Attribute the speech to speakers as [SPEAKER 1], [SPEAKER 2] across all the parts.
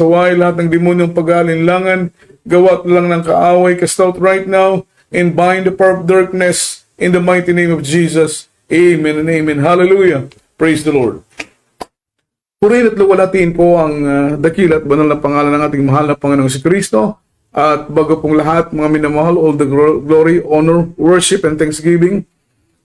[SPEAKER 1] saway, lahat ng demonyong pag-aalinlangan, gawat lang ng kaaway, cast out right now, and bind the power of darkness in the mighty name of Jesus. Amen and amen. Hallelujah. Praise the Lord. Purihin at luwalatiin po ang dakila at banal na pangalan ng ating mahal na Panginoong si Kristo. At bago pong lahat, mga minamahal, all the glory, honor, worship, and thanksgiving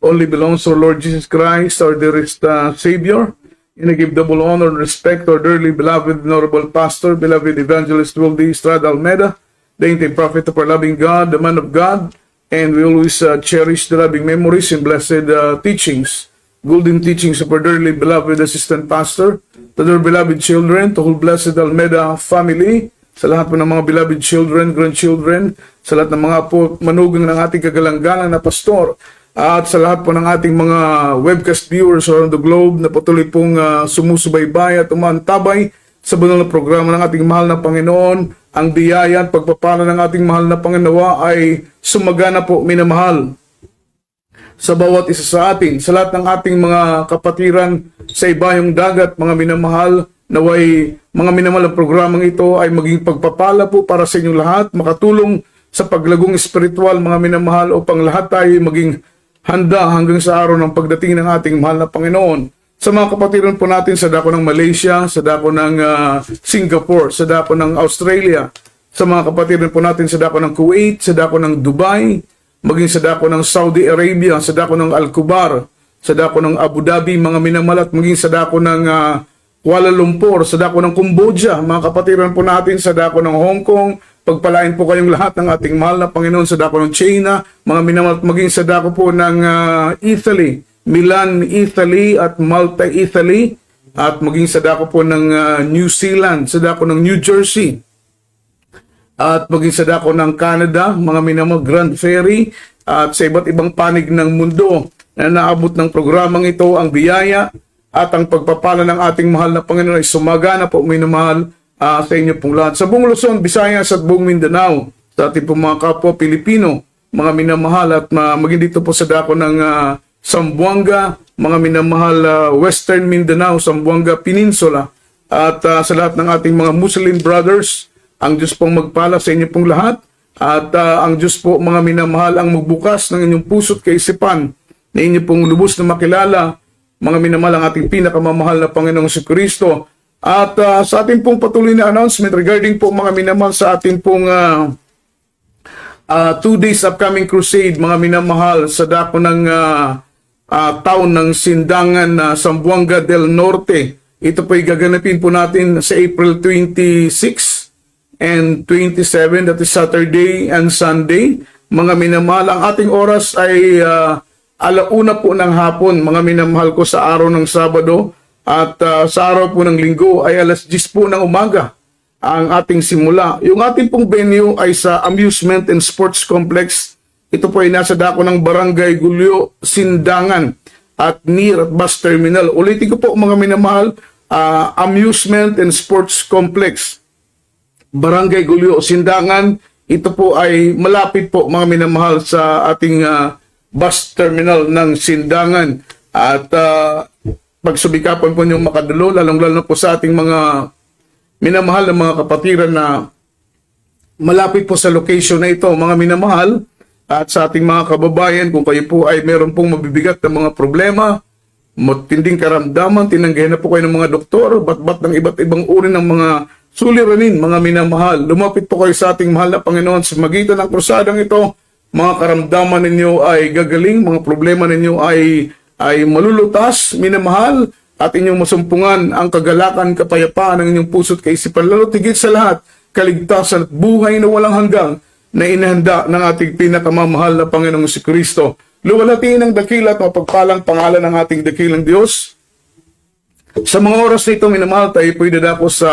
[SPEAKER 1] only belongs to our Lord Jesus Christ, our dearest Savior. And I give double honor and respect to our dearly beloved, honorable pastor, beloved evangelist Wildy Estrada Almeida, the ancient prophet of our loving God, the man of God, and we always cherish the loving memories and blessed teachings, golden teachings of our dearly beloved assistant pastor, to their beloved children, to whole blessed Almeida family, sa lahat po ng mga beloved children, grandchildren, sa lahat ng mga po manugang ng ating kagalang-galang na pastor, at sa lahat po ng ating mga webcast viewers around the globe na patuloy pong sumusubaybay at umantabay sa banal na programa ng ating mahal na Panginoon, ang biyaya at pagpapala ng ating mahal na Panginoon ay sumagana po, minamahal, sa bawat isa sa atin, sa lahat ng ating mga kapatiran sa ibayong dagat, mga minamahal, naway mga minamahal ang programang ito ay maging pagpapala po para sa inyong lahat, makatulong sa paglagong espiritual, mga minamahal, upang lahat tayo maging handa hanggang sa araw ng pagdating ng ating mahal na Panginoon. Sa mga kapatiran po natin sa dako ng Malaysia, sa dako ng Singapore, sa dako ng Australia, sa mga kapatiran po natin sa dako ng Kuwait, sa dako ng Dubai, maging sa dako ng Saudi Arabia, sa dako ng Al-Kubar, sa dako ng Abu Dhabi, mga minamalat, maging sa dako ng Kuala Lumpur, sa dako ng Cambodia, mga kapatiran po natin sa dako ng Hong Kong. Pagpalain po kayong lahat ng ating mahal na Panginoon sa dako ng China, mga minamalat, maging sa dako po ng Italy, Milan, Italy, at Malta, Italy, at maging sa dako po ng New Zealand, sa dako ng New Jersey, at maging sa dako ng Canada, mga minamahal, Grand Ferry, at sa iba't ibang panig ng mundo na naabot ng programang ito, ang biyaya at ang pagpapala ng ating mahal na Panginoon ay sumagana po, minamahal, sa inyo pong lahat. Sa buong Luzon, Visayas at buong Mindanao, sa ating pong mga kapwa Pilipino, mga minamahal, at maging dito po sa dako ng Zamboanga, mga minamahal, Western Mindanao, Zamboanga Peninsula, at sa lahat ng ating mga Muslim brothers, ang Diyos pong magpala sa inyo pong lahat, at ang Diyos po, mga minamahal, ang magbukas ng inyong puso't kaisipan na inyo pong lubos na makilala, mga minamahal, ang ating pinakamamahal na Panginoong si Kristo. At sa ating pong patuloy na announcement regarding po, mga minamahal, sa ating pong 2 days upcoming crusade, mga minamahal, sa dako ng taon ng Sindangan Zamboanga del Norte. Ito po ay gaganapin po natin sa April 26 and 27, that is Saturday and Sunday. Mga minamahal, ang ating oras ay 1:00 po ng hapon, mga minamahal ko, sa araw ng Sabado, at sa araw po ng Linggo ay 10:00 po ng umaga ang ating simula. Yung ating pong venue ay sa Amusement and Sports Complex. Ito po ay nasa dako ng Barangay Gulyo, Sindangan, at near at bus terminal. Ulitin ko po, mga minamahal, Amusement and Sports Complex, Barangay Gulyo, Sindangan. Ito po ay malapit po, mga minamahal, sa ating bus terminal ng Sindangan. At pagsubikapan po niyong makadulo, lalong-lalo po sa ating mga minamahal na mga kapatiran na malapit po sa location na ito, mga minamahal, at sa ating mga kababayan, kung kayo po ay meron pong mabibigat na mga problema, matinding karamdaman, tinanggihan na po kayo ng mga doktor, bat-bat ng iba't ibang uri ng mga suliranin, mga minamahal, lumapit po kayo sa ating mahal na Panginoon sa magitan ng krusadang ito. Mga karamdaman ninyo ay gagaling, mga problema ninyo ay malulutas, minamahal, at inyong masumpungan ang kagalakan, kapayapaan ng inyong puso't kaisipan, lalo tigit sa lahat, kaligtasan at buhay na walang hanggang na inihanda ng ating pinakamamahal na Panginoong si Kristo. Luwalhatiin ang dakila at mapagpalang pangalan ng ating dakilang Diyos. Sa mga oras na ito, minamahal, tayo po'y dadako sa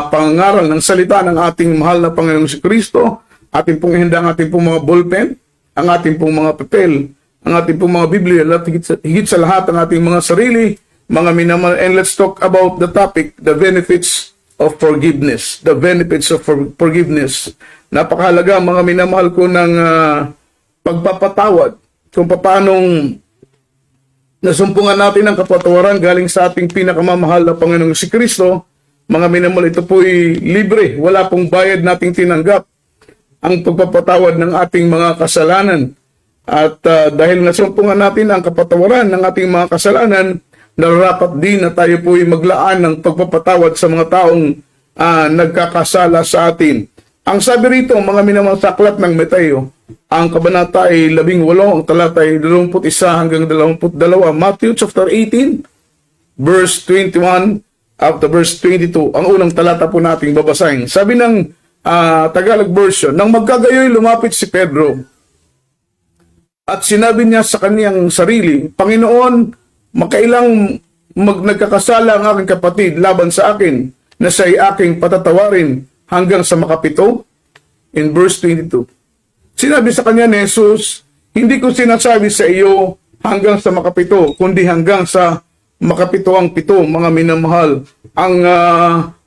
[SPEAKER 1] pangangaral ng salita ng ating mahal na Panginoong si Kristo. Ating pong ihanda ang ating pong mga ballpen, ang ating pong mga papel, ang ating pong mga Biblia, at higit sa lahat ang ating mga sarili, mga minamahal. And let's talk about the topic, the benefits of forgiveness. The benefits of forgiveness. Napakahalaga, mga minamahal ko, ng pagpapatawad, kung paanong nasumpungan natin ang kapatawaran galing sa ating pinakamamahal na Panginoong si Kristo, Mga minamahal, ito po'y libre. Wala pong bayad nating tinanggap ang pagpapatawad ng ating mga kasalanan. At dahil nasumpungan natin ang kapatawaran ng ating mga kasalanan, nararapat din na tayo po'y maglaan ng pagpapatawad sa mga taong nagkakasala sa atin. Ang sabi rito, mga minamahal, sa aklat ng Mateo, ang kabanata ay 18, ang talata ay 21 hanggang 22. Matthew chapter 18, verse 21 up to verse 22. Ang unang talata po nating babasahin. Sabi ng Tagalog version, nang magkagayoy lumapit si Pedro at sinabi niya sa kaniyang sarili, Panginoon, makailang nagkakasala ang aking kapatid laban sa akin na siya'y aking patatawarin hanggang sa makapito? In verse 22. Sinabi sa kanya ni Jesus, hindi ko sinasabi sa iyo hanggang sa makapito, kundi hanggang sa makapito ang pito, mga minamahal. Ang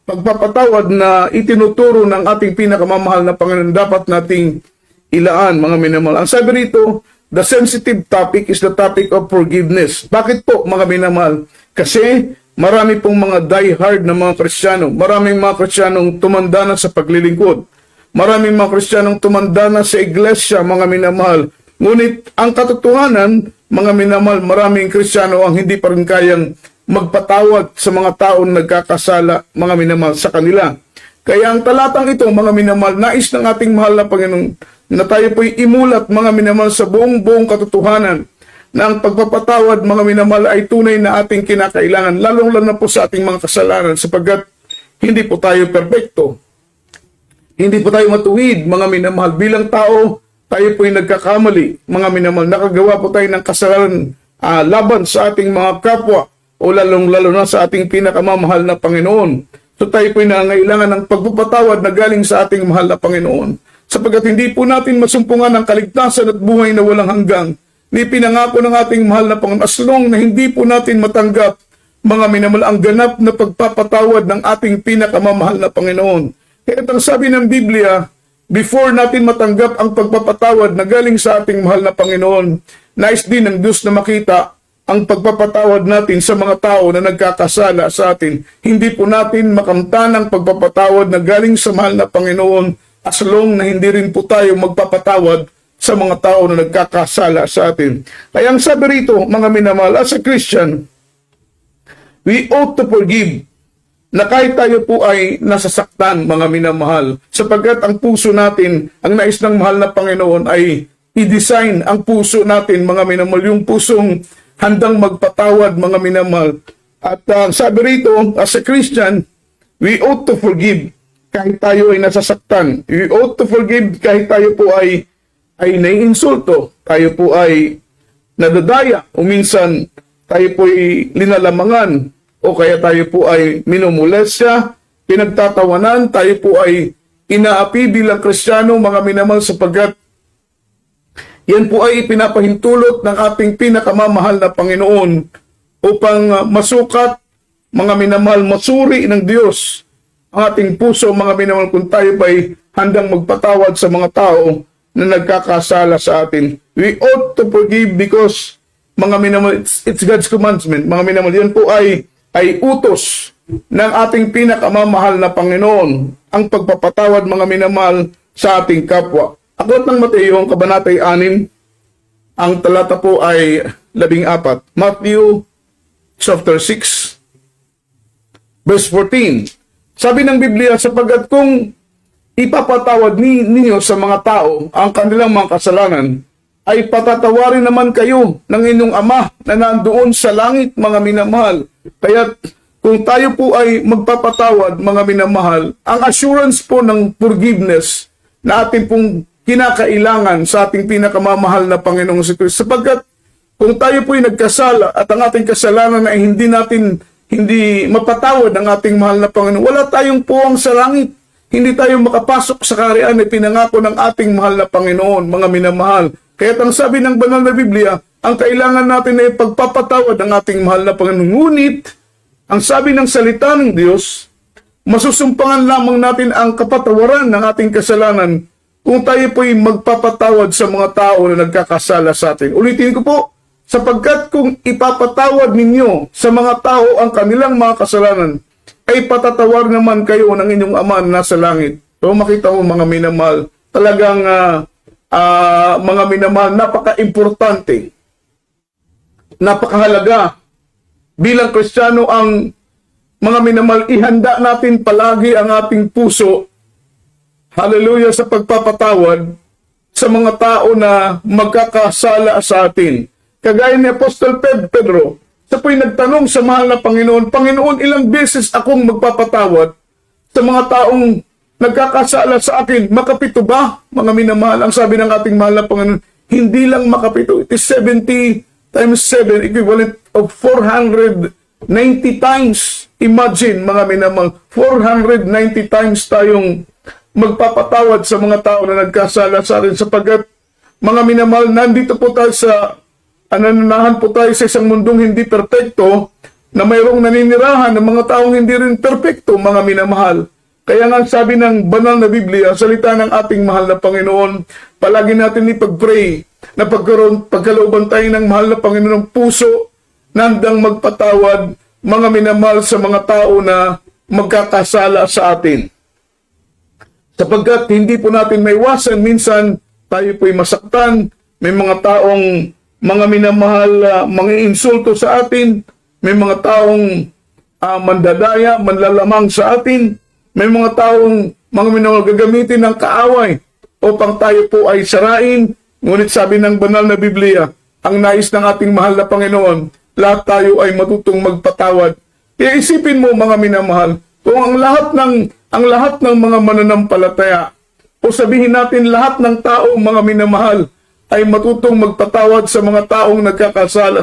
[SPEAKER 1] pagpapatawad na itinuturo ng ating pinakamamahal na Panginoon dapat nating ilaan, mga minamahal. Ang sabi rito, the sensitive topic is the topic of forgiveness. Bakit po, mga minamahal? Kasi marami pong mga die-hard na mga Kristiyano. Maraming mga Kristiyanong tumanda na sa paglilingkod. Maraming mga Kristiyanong tumanda na sa iglesia, mga minamahal. Ngunit ang katotohanan, mga minamahal, maraming Kristiyano ang hindi pa rin kayang magpatawad sa mga taong nagkakasala, mga minamahal, sa kanila. Kaya ang talatang ito, mga minamahal, nais ng ating mahal na Panginoon na tayo po'y imulat, mga minamahal, sa buong katotohanan na ang pagpapatawad, mga minamahal, ay tunay na ating kinakailangan, lalong-lalo na po sa ating mga kasalanan, sapagkat hindi po tayo perpekto. Hindi po tayo matuwid, mga minamahal. Bilang tao, tayo po'y nagkakamali, mga minamahal. Nakagawa po tayo ng kasalanan laban sa ating mga kapwa o lalong-lalo na sa ating pinakamamahal na Panginoon. So tayo po'y nangangailangan ng pagpapatawad na galing sa ating mahal na Panginoon. Sapagkat hindi po natin masumpungan ng kaligtasan at buhay na walang hanggang. Ni pinangako ng ating mahal na Panginoon, as long na hindi po natin matanggap, mga minamahal, ang ganap na pagpapatawad ng ating pinakamamahal na Panginoon. Kaya ang sabi ng Biblia, before natin matanggap ang pagpapatawad na galing sa ating mahal na Panginoon, nais din ng Diyos na makita ang pagpapatawad natin sa mga tao na nagkakasala sa atin. Hindi po natin makamtan ang pagpapatawad na galing sa mahal na Panginoon as long na hindi rin po tayo magpapatawad sa mga tao na nagkakasala sa atin. Kaya ang sabi rito, mga minamahal, as a Christian, we ought to forgive, na kahit tayo po ay nasasaktan, mga minamahal, sapagkat ang puso natin, ang nais ng mahal na Panginoon ay i-design ang puso natin, mga minamahal, yung pusong handang magpatawad, mga minamahal. At sabi rito, as a Christian, we ought to forgive kahit tayo ay nasasaktan. We ought to forgive kahit tayo po ay naiinsulto, tayo po ay nadadaya, o minsan tayo po ay linalamangan, o kaya tayo po ay minumulestya, pinagtatawanan, tayo po ay inaapi bilang Kristiyano, mga minamahal, sapagkat yan po ay pinapahintulot ng ating pinakamamahal na Panginoon upang masukat, mga minamahal, masuri ng Diyos ang ating puso, mga minamahal, kung tayo pa ay handang magpatawad sa mga tao na nagkakasala sa atin. We ought to forgive because, mga minamahal, it's God's commandment. Mga minamahal, yan po ay utos ng ating pinakamamahal na Panginoon, ang pagpapatawad, mga minamahal, sa ating kapwa. Aklat ng Mateo, ang kabanata 6, ang talata po ay 14. Matthew chapter 6, verse 14. Sabi ng Biblia, sapagkat kung ipapatawad ninyo sa mga tao ang kanilang mga kasalanan, ay patatawarin naman kayo ng inyong Ama na nandoon sa langit, mga minamahal. Kaya kung tayo po ay magpapatawad, mga minamahal, ang assurance po ng forgiveness na ating pong kinakailangan sa ating pinakamamahal na Panginoong Kristo. Sapagkat kung tayo po ay nagkasala at ang ating kasalanan ay hindi mapatawad ng ating mahal na Panginoon, wala tayong puwang sa langit. Hindi tayo makapasok sa kaharian na pinangako ng ating mahal na Panginoon, mga minamahal. Kaya ang sabi ng banal na Biblia, ang kailangan natin ay pagpapatawad ng ating mahal na Panginoon. Ngunit, ang sabi ng salita ng Diyos, masusumpangan lamang natin ang kapatawaran ng ating kasalanan kung tayo po'y magpapatawad sa mga tao na nagkakasala sa atin. Ulitin ko po, sapagkat kung ipapatawad ninyo sa mga tao ang kanilang mga kasalanan, ay patatawar naman kayo ng inyong Ama na nasa langit. So makita mo mga minamahal, talagang mga minamahal, napaka-importante, napakahalaga bilang Kristiyano ang mga minamahal, ihanda natin palagi ang ating puso, hallelujah, sa pagpapatawad sa mga tao na magkakasala sa atin. Kagaya ni Apostol Pedro, siya po'y nagtanong sa mahal na Panginoon, Panginoon, ilang beses akong magpapatawad sa mga taong nagkakasala sa akin? Makapito ba, mga minamahal? Ang sabi ng ating mahal na Panginoon, hindi lang makapito. It is 70 times 7, equivalent of 490 times. Imagine, mga minamahal, 490 times tayong magpapatawad sa mga tao na nagkasala sa atin, sapagkat, mga minamahal, nandito po tayo sa ananahan po tayo sa isang mundong hindi perpekto, na mayroong naninirahan ng mga taong hindi rin perpekto, mga minamahal. Kaya nga sabi ng banal na Biblia, salita ng ating mahal na Panginoon, palagi natin ipag-pray na pagkalooban tayo ng mahal na Panginoon ng puso na handang magpatawad, mga minamahal, sa mga tao na magkakasala sa atin. Sapagkat hindi po natin maiwasan, minsan tayo po'y masaktan, may mga taong mga minamahal, mga insulto sa atin, may mga taong mandadaya, manlalamang sa atin, may mga taong mga minamahal gagamitin ng kaaway upang tayo po ay sarain. Ngunit sabi ng banal na Biblia, ang nais ng ating mahal na Panginoon, lahat tayo ay matutong magpatawad. Kaya isipin mo, mga minamahal, kung ang lahat ng mga mananampalataya, o sabihin natin lahat ng tao, mga minamahal, ay matutong magpatawad sa mga taong nagkakasala.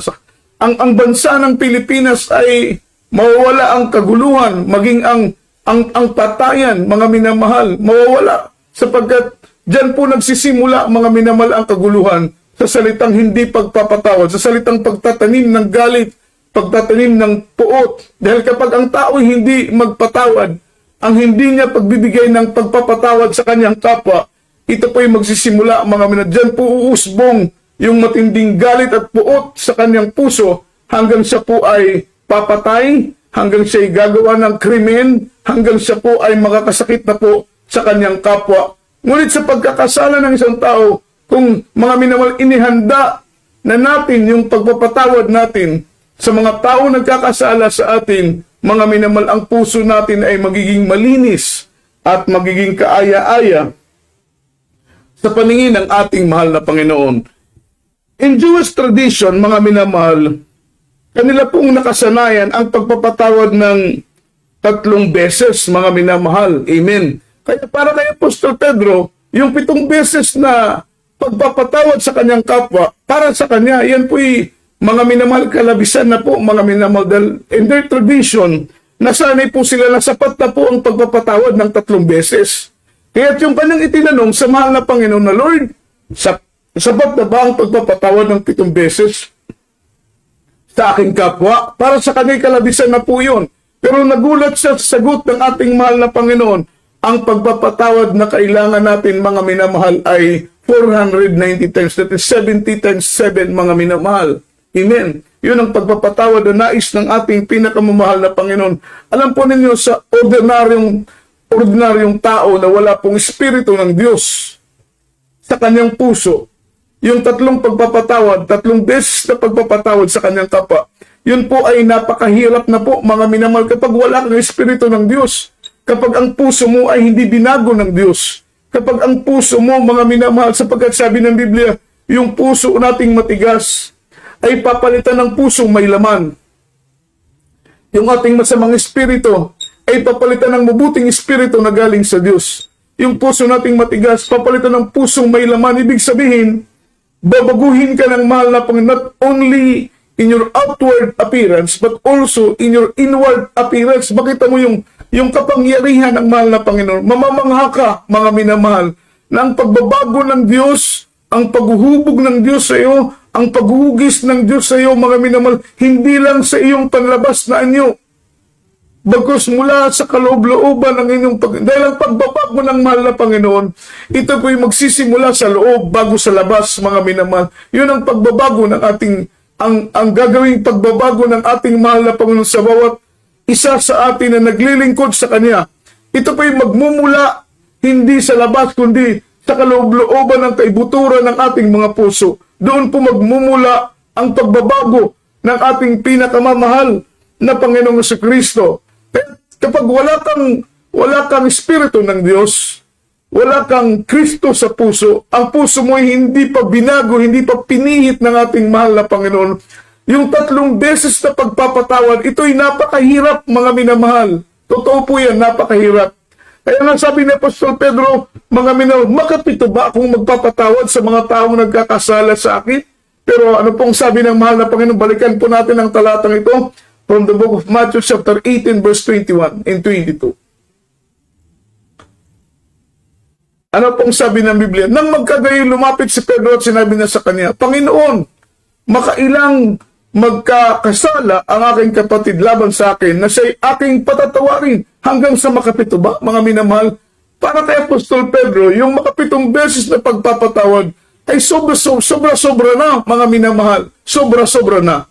[SPEAKER 1] Ang bansa ng Pilipinas ay mawawala ang kaguluhan, maging ang patayan, mga minamahal, mawawala. Sapagkat dyan po nagsisimula, mga minamahal, ang kaguluhan sa salitang hindi pagpapatawad, sa salitang pagtatanim ng galit, pagtatanim ng puot. Dahil kapag ang tao hindi magpatawad, ang hindi niya pagbibigay ng pagpapatawad sa kanyang kapwa, ito po ay magsisimula, mga minamahal, dyan po uusbong yung matinding galit at puot sa kanyang puso hanggang siya po ay papatay, hanggang siya ay gagawa ng krimen, hanggang siya po ay makakasakit na po sa kanyang kapwa. Ngunit sa pagkakasala ng isang tao, kung mga minamahal, inihanda na natin yung pagpapatawad natin sa mga tao nagkakasala sa atin, mga minamahal, ang puso natin ay magiging malinis at magiging kaaya-aya sa paningin ng ating mahal na Panginoon. In Jewish tradition, mga minamahal, kanila pong nakasanayan ang pagpapatawad ng 3 beses, mga minamahal. Amen. Kaya para kay Apostol Pedro, yung 7 beses na pagpapatawad sa kanyang kapwa, para sa kanya, yan po'y mga minamahal, kalabisan na po, mga minamahal. Dahil in their tradition, nasanay po sila na sapat na po ang pagpapatawad ng 3 beses. Kaya yung kanyang itinanong sa mahal na Panginoon na, Lord, sapat na ba ang pagpapatawad ng 7 beses sa aking kapwa? Para sa kanya'y kalabisan na po yun. Pero nagulat siya sa sagot ng ating mahal na Panginoon, ang pagpapatawad na kailangan natin, mga minamahal, ay 490 times. That is 70 times 7, mga minamahal. Amen. Yun ang pagpapatawad na nais ng ating pinakamamahal na Panginoon. Alam po ninyo, sa ordinaryong tao na wala pong Espiritu ng Diyos sa kanyang puso, yung 3 pagpapatawad, 3 beses na pagpapatawad sa kanyang kapwa, yun po ay napakahirap na po, mga minamahal, kapag wala kang Espiritu ng Diyos, kapag ang puso mo ay hindi binago ng Diyos, kapag ang puso mo, mga minamahal, sapagkat sabi ng Biblia, yung puso nating matigas ay papalitan ng pusong may laman. Yung ating masamang espiritu ay papalitan ng mabuting espiritu na galing sa Diyos. Yung puso nating matigas, papalitan ng pusong may laman. Ibig sabihin, babaguhin ka ng mahal na Panginoon, not only in your outward appearance, but also in your inward appearance. Makita mo yung kapangyarihan ng mahal na Panginoon. Mamamangha ka, mga minamahal, na ang pagbabago ng Diyos, ang paghuhubog ng Diyos sa iyo, ang paghuhugis ng Diyos sa iyo, mga minamahal, hindi lang sa iyong panlabas na anyo, bagkus mula sa kaloob-looban ng inyong dahil ang pagbabago ng mahal na Panginoon, ito po'y magsisimula sa loob bago sa labas, mga minamahal. Yun ang pagbabago ng ating, ang gagawing pagbabago ng ating mahal na Panginoon sa bawat isa sa atin na naglilingkod sa Kanya. Ito po'y magmumula hindi sa labas, kundi sa kaloob-looban ng kaibuturan ng ating mga puso. Doon po magmumula ang pagbabago ng ating pinakamamahal na Panginoong Jesucristo. Kapag wala kang Espiritu ng Diyos, wala kang Kristo sa puso, ang puso mo ay hindi pa binago, hindi pa pinihit ng ating mahal na Panginoon, yung 3 beses na pagpapatawad, ito'y napakahirap, mga minamahal. Totoo po yan, napakahirap. Kaya nga sabi ni Apostol Pedro, mga minamahal, makapito ba akong magpapatawad sa mga taong nagkakasala sa akin? Pero ano pong sabi ng mahal na Panginoon? Balikan po natin ang talatang ito from the book of Matthew chapter 18 verse 21 and 22. Ano pong sabi ng Biblia? Nang magkagayon, lumapit si Pedro at sinabi na sa kanya, Panginoon, makailang magkakasala ang aking kapatid laban sa akin na siya'y aking patatawarin hanggang sa makapito ba, mga minamahal? Para kay Apostol Pedro, yung makapitong beses na pagpapatawad ay sobra-sobra na, mga minamahal. Sobra-sobra na.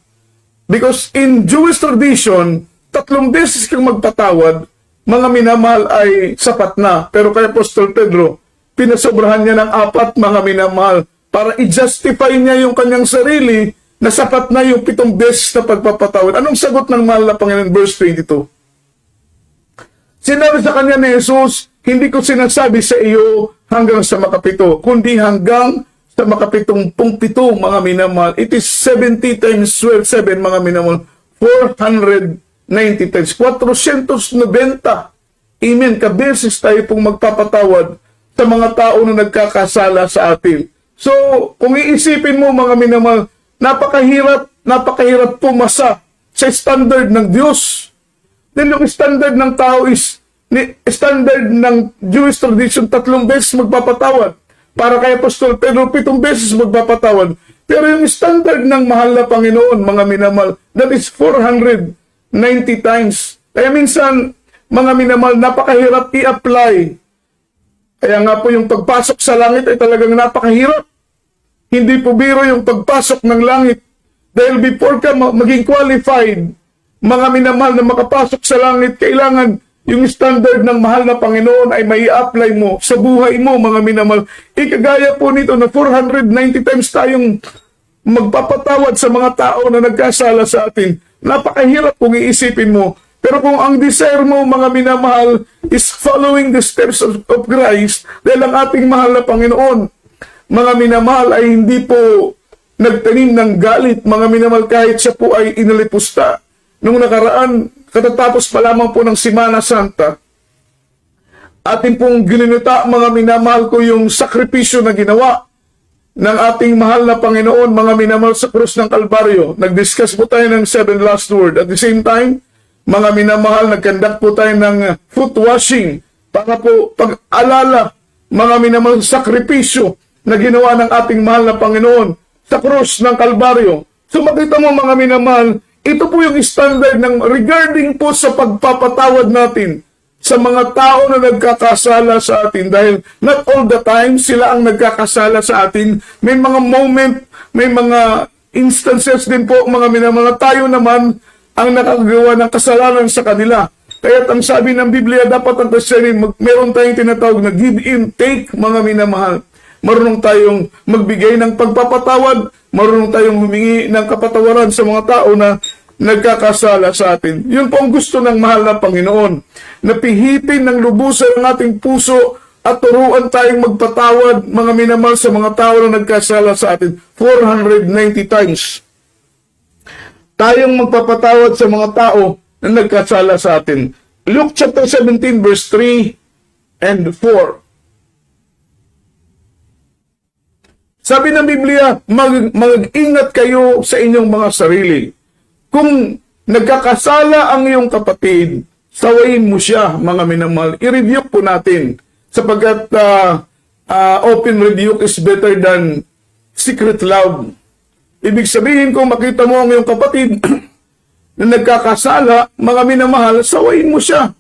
[SPEAKER 1] Because in Jewish tradition, 3 beses kang magpatawad, mga minamahal, ay sapat na. Pero kay Apostol Pedro, pinasobrahan niya ng 4, mga minamahal, para i-justify niya yung kanyang sarili na sapat na yung 7 beses na pagpapatawad. Anong sagot ng mahal na Panginoon? Verse 22. Sinabi sa kanya ni Jesus, hindi ko sinasabi sa iyo hanggang sa makapito, kundi hanggang sa makapitumpung pito, mga minamahal. It is 70 times 12, 7, mga minamahal. 490 times. 490. Amen. Kabeses tayo pong magpapatawad sa mga tao na nagkakasala sa atin. So, kung iisipin mo, mga minamahal, napakahirap pumasa sa standard ng Diyos. Dahil yung standard ng tao is, standard ng Jewish tradition, 3 beses magpapatawad. Para kay Apostol Pedro, 7 beses magpapatawad. Pero yung standard ng mahal na Panginoon, mga minamahal, that is 490 times. Kaya minsan, mga minamahal, napakahirap i-apply. Kaya nga po yung pagpasok sa langit ay talagang napakahirap. Hindi po biro yung pagpasok ng langit. Dahil before ka maging qualified, mga minamahal, na makapasok sa langit, kailangan yung standard ng mahal na Panginoon ay may apply mo sa buhay mo, mga minamahal. Ikagaya po nito na 490 times tayong magpapatawad sa mga tao na nagkasala sa atin. Napakahirap kung iisipin mo. Pero kung ang desire mo, mga minamahal, is following the steps of Christ, dahil ang ating mahal na Panginoon, mga minamahal, ay hindi po nagtanim ng galit, mga minamahal, kahit siya po ay inalipusta. Nung nakaraan, katatapos pa lamang po ng Semana Santa, atin pong gininita, mga minamahal ko, yung sakripisyo na ginawa ng ating mahal na Panginoon, mga minamahal, sa krus ng Kalbaryo. Nag-discuss po tayo ng 7 last word. At the same time, mga minamahal, nag-conduct po tayo ng foot washing para po pag-alala, mga minamahal, sakripisyo na ginawa ng ating mahal na Panginoon sa krus ng Kalbaryo. So makita mo, mga minamahal, ito po yung standard ng regarding po sa pagpapatawad natin sa mga tao na nagkakasala sa atin. Dahil not all the time sila ang nagkakasala sa atin. May mga moment, may mga instances din po, mga minamahal, tayo naman ang nakagawa ng kasalanan sa kanila. Kaya ang sabi ng Biblia, dapat ang Kristiyanin, meron tayong tinatawag na give and take, mga minamahal. Marunong tayong magbigay ng pagpapatawad, marunong tayong humingi ng kapatawaran sa mga tao na nagkakasala sa atin. Yun po ang gusto ng mahal na Panginoon. Napihitin ng lubusan ang ating puso at turuan tayong magpatawad, mga minamahal, sa mga tao na nagkasala sa atin. 490 times. Tayong magpapatawad sa mga tao na nagkasala sa atin. Luke chapter 17 verse 3 and 4. Sabi ng Biblia, mag-ingat kayo sa inyong mga sarili. Kung nagkakasala ang iyong kapatid, sawayin mo siya, mga minamahal. I-rebuke po natin, sapagkat open rebuke is better than secret love. Ibig sabihin, kung makita mo ang iyong kapatid na nagkakasala, mga minamahal, sawayin mo siya.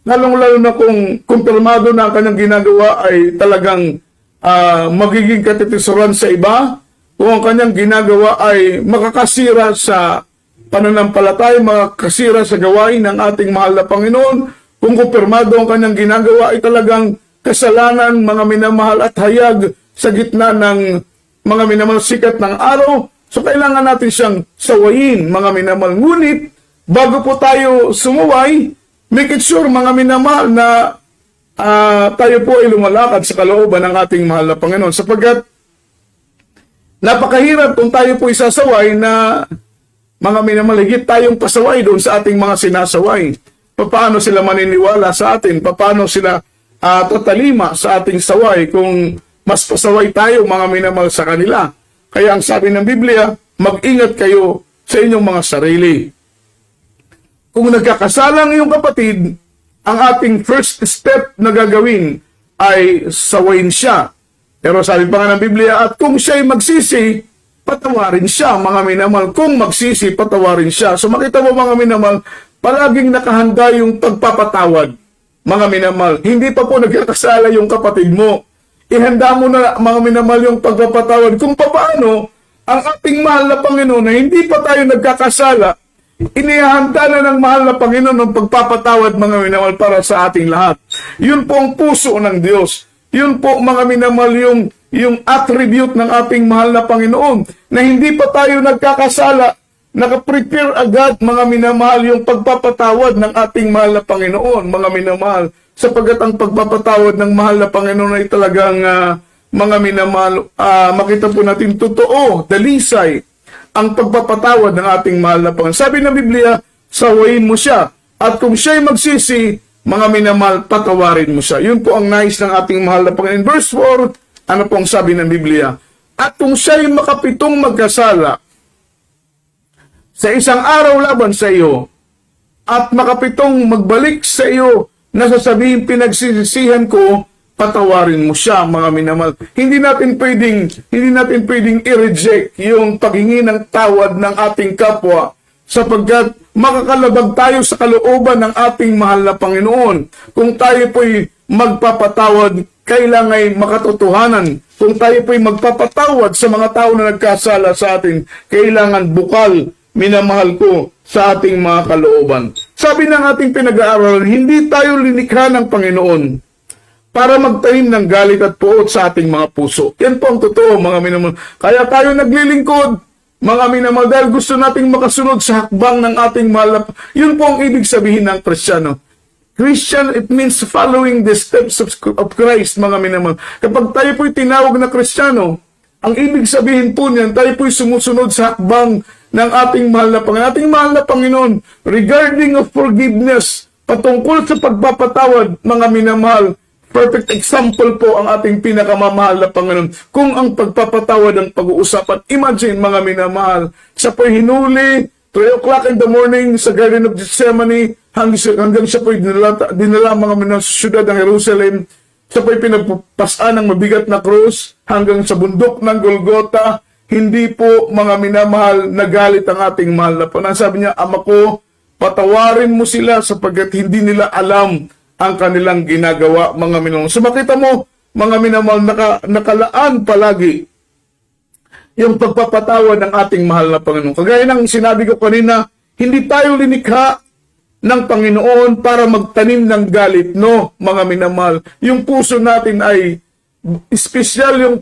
[SPEAKER 1] Lalong-lalo na kung kumpirmado na ang kanyang ginagawa ay talagang magiging katitisuran sa iba, kung ang kanyang ginagawa ay makakasira sa pananampalataya makakasira sa gawain ng ating mahal na Panginoon. Kung kumpirmado ang kanyang ginagawa ay talagang kasalanan, mga minamahal, at hayag sa gitna ng mga minamahal sikat ng araw. So kailangan natin siyang sawayin, mga minamahal. Ngunit, bago po tayo sumuway, make it sure, mga minamahal, na tayo po ay lumalakad sa kalooban ng ating mahal na Panginoon. Sapagkat napakahirap kung tayo po isasaway na mga minamaligit tayong pasaway doon sa ating mga sinasaway. Paano sila maniniwala sa atin? Paano sila tatalima sa ating saway kung mas pasaway tayo, mga minamahal, sa kanila? Kaya ang sabi ng Biblia, mag-ingat kayo sa inyong mga sarili. Kung nagkakasalang iyong kapatid, ang ating first step na gagawin ay sawayin siya. Pero sabi pa nga ng Biblia, at kung siya'y magsisi, patawarin siya, mga minamahal. Kung magsisi, patawarin siya. So makita mo, mga minamahal, palaging nakahanda yung pagpapatawad, mga minamahal. Hindi pa po nagkakasala yung kapatid mo. Ihanda mo na, mga minamahal, yung pagpapatawad. Kung paano ang ating mahal na Panginoon na hindi pa tayo nagkakasala, inihanda na ng mahal na Panginoon ng pagpapatawad, mga minamahal, para sa ating lahat. Yun po ang puso ng Diyos. Yun po, mga minamahal, yung attribute ng ating mahal na Panginoon, na hindi pa tayo nagkakasala, nakaprepare agad, mga minamahal, yung pagpapatawad ng ating mahal na Panginoon, mga minamahal, sapagkat ang pagpapatawad ng mahal na Panginoon ay talagang, mga minamahal, makita po natin totoo, dalisay, ang pagpapatawad ng ating mahal na Panginoon. Sabi ng Biblia, sawayin mo siya, at kung siya'y magsisi, mga minamahal, patawarin mo siya. Yun po ang nais ng ating mahal na Panginoon. Verse 4, ano po ang sabi ng Biblia? At kung siya'y makapitong magkasala sa isang araw laban sa iyo, at makapitong magbalik sa iyo na sasabihin, pinagsisisihan ko, patawarin mo siya, mga minamahal. Hindi natin pwedeng i-reject yung paghingi ng tawad ng ating kapwa, sapagkat makakalabag tayo sa kalooban ng ating mahal na Panginoon. Kung tayo po'y magpapatawad, kailangan makatotohanan. Kung tayo po'y magpapatawad sa mga tao na nagkasala sa atin, kailangan bukal, minamahal ko, sa ating mga kalooban. Sabi ng ating pinag-aaralan, hindi tayo linikha ng Panginoon para magtanim ng galit at puot sa ating mga puso. Yan po ang totoo, mga minamahal. Kaya tayo naglilingkod, mga minamahal, dahil gusto nating makasunod sa hakbang ng ating mahal na. Yun po ang ibig sabihin ng Kristiyano. Christian, it means following the steps of Christ, mga minamahal. Kapag tayo po'y tinawag na Kristiyano, ang ibig sabihin po niyan, tayo po'y sumusunod sa hakbang ng ating mahal na Panginoon. Ating mahal na Panginoon, regarding of forgiveness, patungkol sa pagpapatawad, mga minamahal, perfect example po ang ating pinakamamahal na Panginoon. Kung ang pagpapatawad ang pag-uusapan, imagine, mga minamahal, siya po'y hinuli, 3 o'clock in the morning sa Garden of Gethsemane, hanggang siya po'y dinala mga minamahal sa syudad ng Jerusalem. Siya po'y pinagpasaan ng mabigat na krus hanggang sa bundok ng Golgota. Hindi po, mga minamahal, nagalit ang ating mahal na Panginoon. Sabi niya, Ama ko, patawarin mo sila sapagkat hindi nila alam ang kanilang ginagawa, mga minamahal. So makita mo, mga minamahal, nakalaan palagi yung pagpapatawad ng ating mahal na Panginoon. Kagaya ng sinabi ko kanina, hindi tayo linikha ng Panginoon para magtanim ng galit. No, mga minamahal. Yung puso natin ay espesyal, yung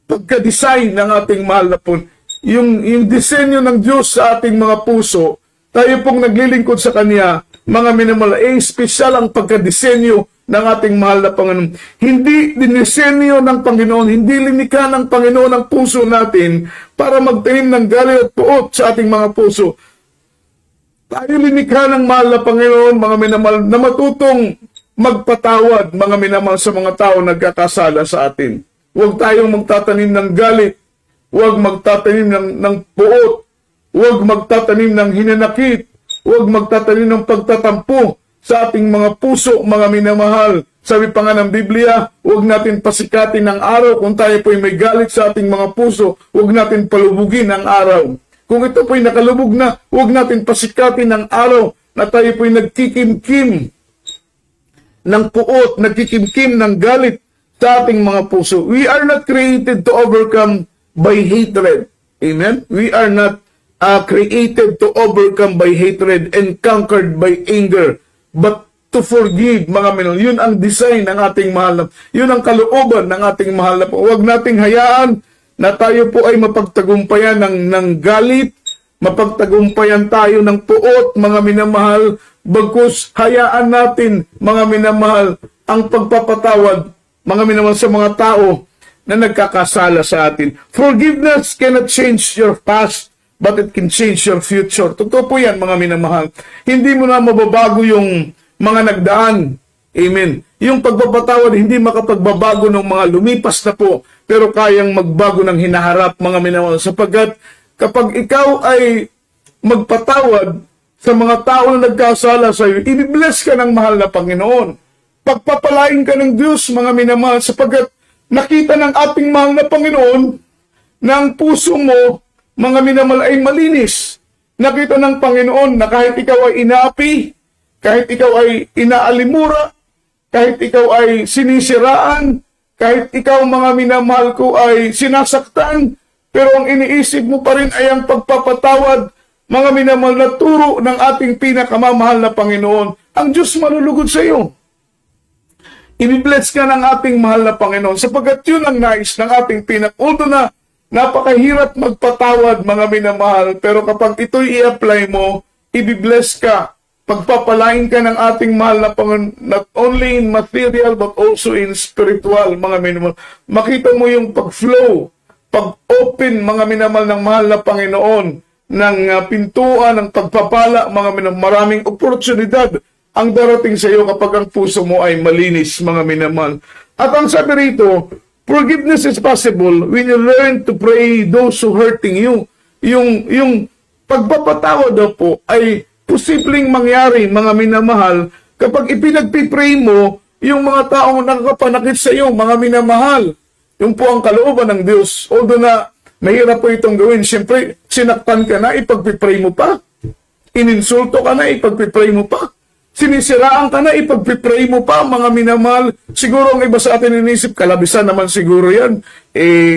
[SPEAKER 1] pagka-design ng ating mahal na Panginoon. Yung disenyo ng Diyos sa ating mga puso, tayo pong naglilingkod sa Kanya, mga minamahal, espesyal ang pagka-disenyo ng ating mahal na Panginoon. Hindi dinisenyo ng Panginoon, hindi linikha ng Panginoon ang puso natin para magtanim ng galit at puot sa ating mga puso. Tayo linikha ng mahal na Panginoon, mga minamahal, na matutong magpatawad, mga minamahal, sa mga tao nagkakasala sa atin. Huwag tayong magtatanim ng galit, huwag magtatanim ng puot, huwag magtatanim ng hinanakit, huwag magtatanim ng pagtatampo sa ating mga puso, mga minamahal. Sabi pa nga ng Biblia, huwag natin pasikatin ang araw. Kung tayo po'y may galit sa ating mga puso, huwag natin palubugin ang araw. Kung ito po'y nakalubog na, huwag natin pasikatin ang araw na tayo po'y nagkikimkim ng puot, nagkikimkim ng galit sa ating mga puso. We are not created to overcome by hatred. Amen? We are not created to overcome by hatred and conquered by anger, but to forgive, mga minamahal. Yun ang design ng ating mahal na, yun ang kalooban ng ating mahal na po. Huwag nating hayaan na tayo po ay mapagtagumpayan ng galit, mapagtagumpayan tayo ng puot, mga minamahal, bagkus hayaan natin, mga minamahal, ang pagpapatawad, mga minamahal, sa mga tao na nagkakasala sa atin. Forgiveness cannot change your past, but it can change your future. Totoo po yan, mga minamahal. Hindi mo na mababago yung mga nagdaan. Amen. Yung pagpapatawad, hindi makapagbabago ng mga lumipas na po, pero kayang magbago ng hinaharap, mga minamahal. Sapagkat kapag ikaw ay magpatawad sa mga tao na nagkasala sa iyo, ibibless ka ng mahal na Panginoon. Pagpapalain ka ng Diyos, mga minamahal, sapagkat nakita ng ating mahal na Panginoon na ang puso mo, mga minamahal, ay malinis. Nakita ng Panginoon na kahit ikaw ay inaapi, kahit ikaw ay inaalimura, kahit ikaw ay sinisiraan, kahit ikaw, mga minamahal ko, ay sinasaktan, pero ang iniisip mo pa rin ay ang pagpapatawad, mga minamahal, na turo ng ating pinakamamahal na Panginoon. Ang Diyos malulugod sa iyo. Ibibless ka ng ating mahal na Panginoon, sapagkat yun ang nais ng ating although na napakahirap magpatawad, mga minamahal, pero kapag ito'y i-apply mo, ibibless ka. Pagpapalain ka ng ating mahal na Panginoon, not only in material but also in spiritual, mga minamahal. Makita mo yung pag-flow, pag-open, mga minamahal, ng mahal na Panginoon, ng pintuan, ng pagpapala, mga minamahal. Maraming oportunidad ang darating sa iyo kapag ang puso mo ay malinis, mga minamahal. At ang sabi rito, forgiveness is possible when you learn to pray those who hurting you. Yung pagpapatawad daw po ay posibleng mangyari, mga minamahal, kapag ipinagpipray mo yung mga taong nakakapanakit sa iyo, mga minamahal. Yung po ang kalooban ng Diyos. Although na mahirap po itong gawin, siyempre, sinaktan ka na, ipagpipray mo pa. Ininsulto ka na, ipagpipray mo pa. Sinisiraan ka na, ipagpipray mo pa, mga minamahal. Siguro ang iba sa atin inisip, kalabisan naman siguro yan.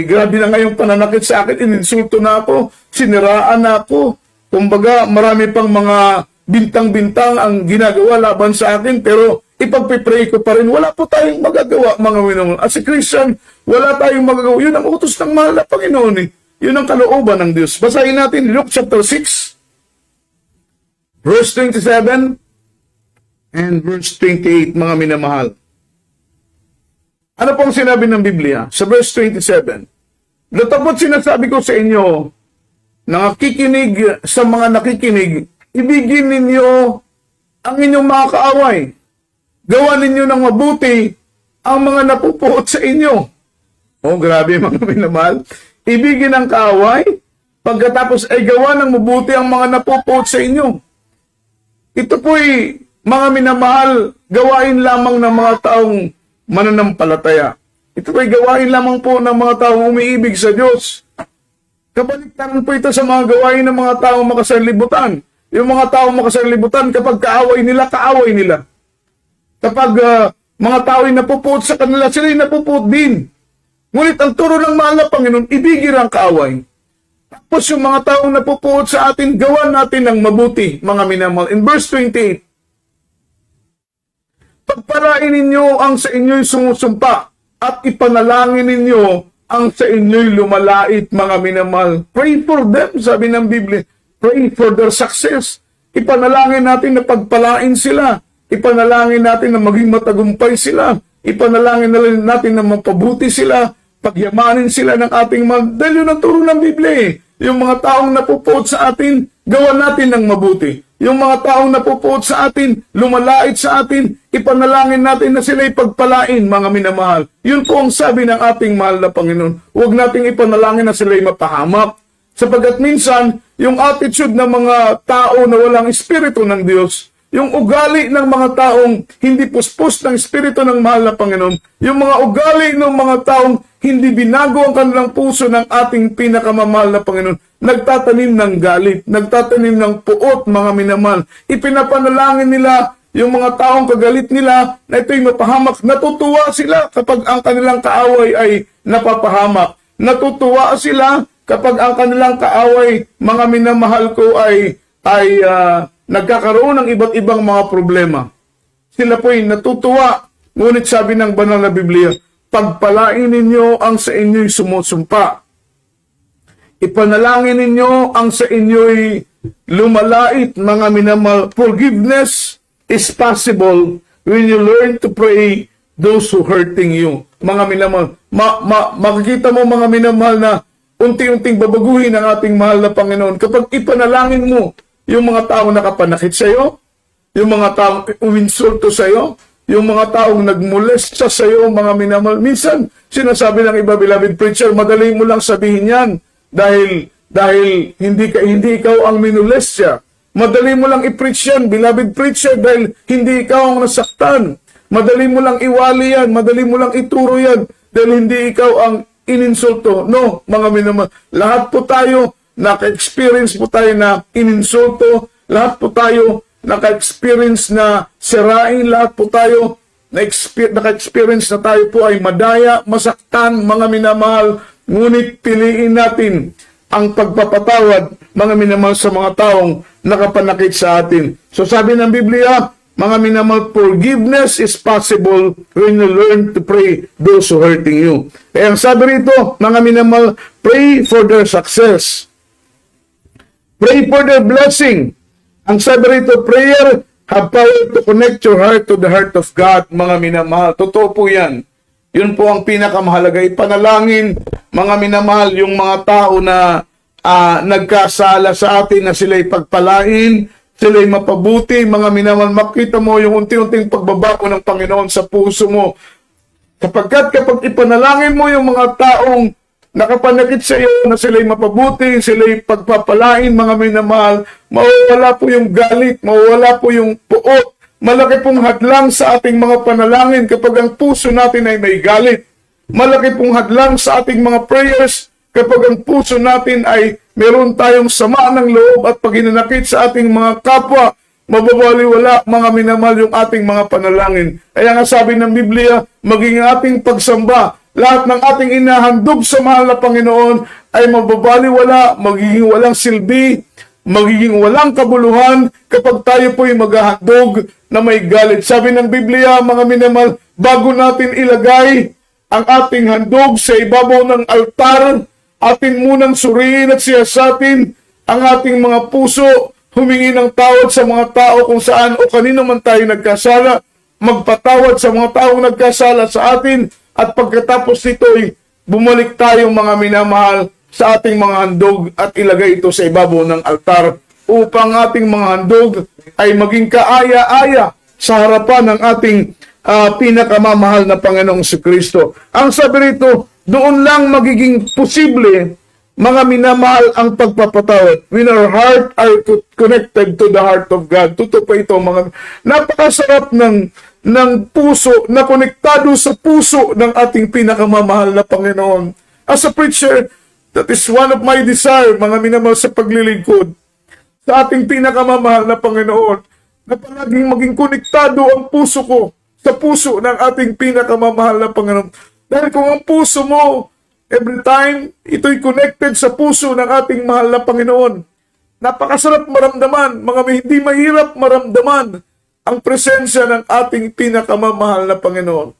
[SPEAKER 1] Grabe na ngayong pananakit sa akin, ininsulto na ako, siniraan na ako. Kumbaga, marami pang mga bintang-bintang ang ginagawa laban sa akin, pero ipagpipray ko pa rin. Wala po tayong magagawa, mga minamahal. As a Christian, wala tayong magagawa. Yun ang utos ng mahal na Panginoon. Yun ang kalooban ng Diyos. Basahin natin Luke chapter 6, verse 27 and verse 28, mga minamahal. Ano pong sinabi ng Biblia? Sa verse 27, natapot sinasabi ko sa inyo, nakikinig sa mga nakikinig, ibigin ninyo ang inyong mga kaaway. Gawa ninyo ng mabuti ang mga napupuot sa inyo. Oh, grabe, mga minamahal. Ibigin ang kaaway, pagkatapos ay gawa ng mabuti ang mga napupuot sa inyo. Ito po'y, mga minamahal, gawain lamang ng mga taong mananampalataya. Ito po'y gawain lamang po ng mga taong umiibig sa Diyos. Kabaliktaran po ito sa mga gawain ng mga taong makasanlibutan. Yung mga taong makasanlibutan, kapag kaaway nila. Kapag mga tao'y napupuot sa kanila, sila'y napupuot din. Ngunit ang turo ng mahal na Panginoon, ibigin ang kaaway. Tapos yung mga taong napupuot sa atin, gawan natin ng mabuti, mga minamahal. In verse 28, pagpalain ninyo ang sa inyo'y sumusumpa at ipanalangin ninyo ang sa inyo'y lumalait, mga minamahal. Pray for them, sabi ng Biblia. Pray for their success. Ipanalangin natin na pagpalain sila. Ipanalangin natin na maging matagumpay sila. Ipanalangin natin na mapabuti sila. Pagyamanin sila ng ating mga. Dahil yun ang turo ng Biblia. Yung mga taong napupuot sa atin, gawan natin ng mabuti. Yung mga taong napupuot sa atin, lumalait sa atin, ipanalangin natin na sila'y pagpalain, mga minamahal. Yun po ang sabi ng ating mahal na Panginoon. Huwag nating ipanalangin na sila'y mapahamak. Sapagkat minsan, yung attitude ng mga tao na walang espiritu ng Diyos, yung ugali ng mga taong hindi puspos ng espiritu ng mahal na Panginoon, yung mga ugali ng mga taong hindi binago ang kanilang puso ng ating pinakamamahal na Panginoon, nagtatanim ng galit, nagtatanim ng puot, mga minamahal. Ipinapanalangin nila yung mga taong kagalit nila na ito'y mapahamak. Natutuwa sila kapag ang kanilang kaaway ay napapahamak. Natutuwa sila kapag ang kanilang kaaway, mga minamahal ko, ay nagkakaroon ng iba't ibang mga problema. Sila po'y natutuwa, ngunit sabi ng banal na Biblia, pagpalain ninyo ang sa inyo'y sumusumpa. Ipanalangin ninyo ang sa inyo'y lumalait, mga minamahal. Forgiveness is possible when you learn to pray those who hurting you. Mga minamahal, makikita mo mga minamahal na unti-unting babaguhin ang ating mahal na Panginoon kapag ipanalangin mo yung mga taong nakapanakit sa iyo, yung mga taong uminsulto sa iyo, yung mga taong nagmolesta sa iyo, mga minamahal. Minsan, sinasabi ng iba, beloved preacher, madali mo lang sabihin yan dahil hindi ikaw ang minolestya. Madali mo lang i-preach yan, beloved preacher, dahil hindi ikaw ang nasaktan. Madali mo lang iwali yan, madali mo lang ituro yan, dahil hindi ikaw ang ininsulto. No, mga minamahal, lahat po tayo, naka-experience po tayo na ininsulto, lahat po tayo naka-experience na sirain, lahat po tayo naka-experience na tayo po ay madaya, masaktan, mga minamahal, ngunit piliin natin ang pagpapatawad, mga minamahal, sa mga taong nakapanakit sa atin. So sabi ng Biblia, mga minamahal, forgiveness is possible when you learn to pray those who hurting you. Kaya ang sabi rito, mga minamahal, pray for their success. Pray for their blessing. Ang sabi rito, prayer have power to connect your heart to the heart of God, mga minamahal. Totoo po yan. Yun po ang pinakamahalaga. Ipanalangin, mga minamahal, yung mga tao na nagkasala sa atin, na sila'y pagpalain, sila'y mapabuti, mga minamahal. Makita mo yung unti-unting pagbabago ng Panginoon sa puso mo. Kapag ipanalangin mo yung mga taong nakapanakit sa iyo, na sila'y mapabuti, sila'y pagpapalain, mga minamahal, mawawala po yung galit, mawawala po yung puot. Malaki pong hadlang sa ating mga panalangin kapag ang puso natin ay may galit. Malaki pong hadlang sa ating mga prayers kapag ang puso natin ay meron tayong sama ng loob at paghinanakit sa ating mga kapwa. Mababaliwala, mga minamahal, yung ating mga panalangin. Kaya nga sabi ng Biblia, maging ating pagsamba, lahat ng ating inahandog sa mahal na Panginoon ay mababaliwala, magiging walang silbi, magiging walang kabuluhan kapag tayo po'y maghahandog na may galit. Sabi ng Biblia, mga minamahal, bago natin ilagay ang ating handog sa ibabaw ng altar, atin munang suriin at siyasatin ang ating mga puso, humingi ng tawad sa mga tao kung saan o kanino man tayo nagkasala, magpatawad sa mga taong nagkasala sa atin, at pagkatapos nito'y bumalik tayo, mga minamahal, sa ating mga handog at ilagay ito sa ibabaw ng altar upang ating mga handog ay maging kaaya-aya sa harapan ng ating pinakamamahal na Panginoong Kristo. Ang sabi rito, doon lang magiging posible, mga minamahal, ang pagpapatawad. When our heart are connected to the heart of God. Totoo pa ito, mga napakasarap ng puso na konektado sa puso ng ating pinakamamahal na Panginoon. As a preacher, that is one of my desire, mga minamahal, sa paglilingkod sa ating pinakamamahal na Panginoon, na palaging maging konektado ang puso ko sa puso ng ating pinakamamahal na Panginoon. Dahil kung ang puso mo, every time, ito'y connected sa puso ng ating mahal na Panginoon, napakasarap maramdaman, mga hindi mahirap maramdaman ang presensya ng ating pinakamamahal na Panginoon.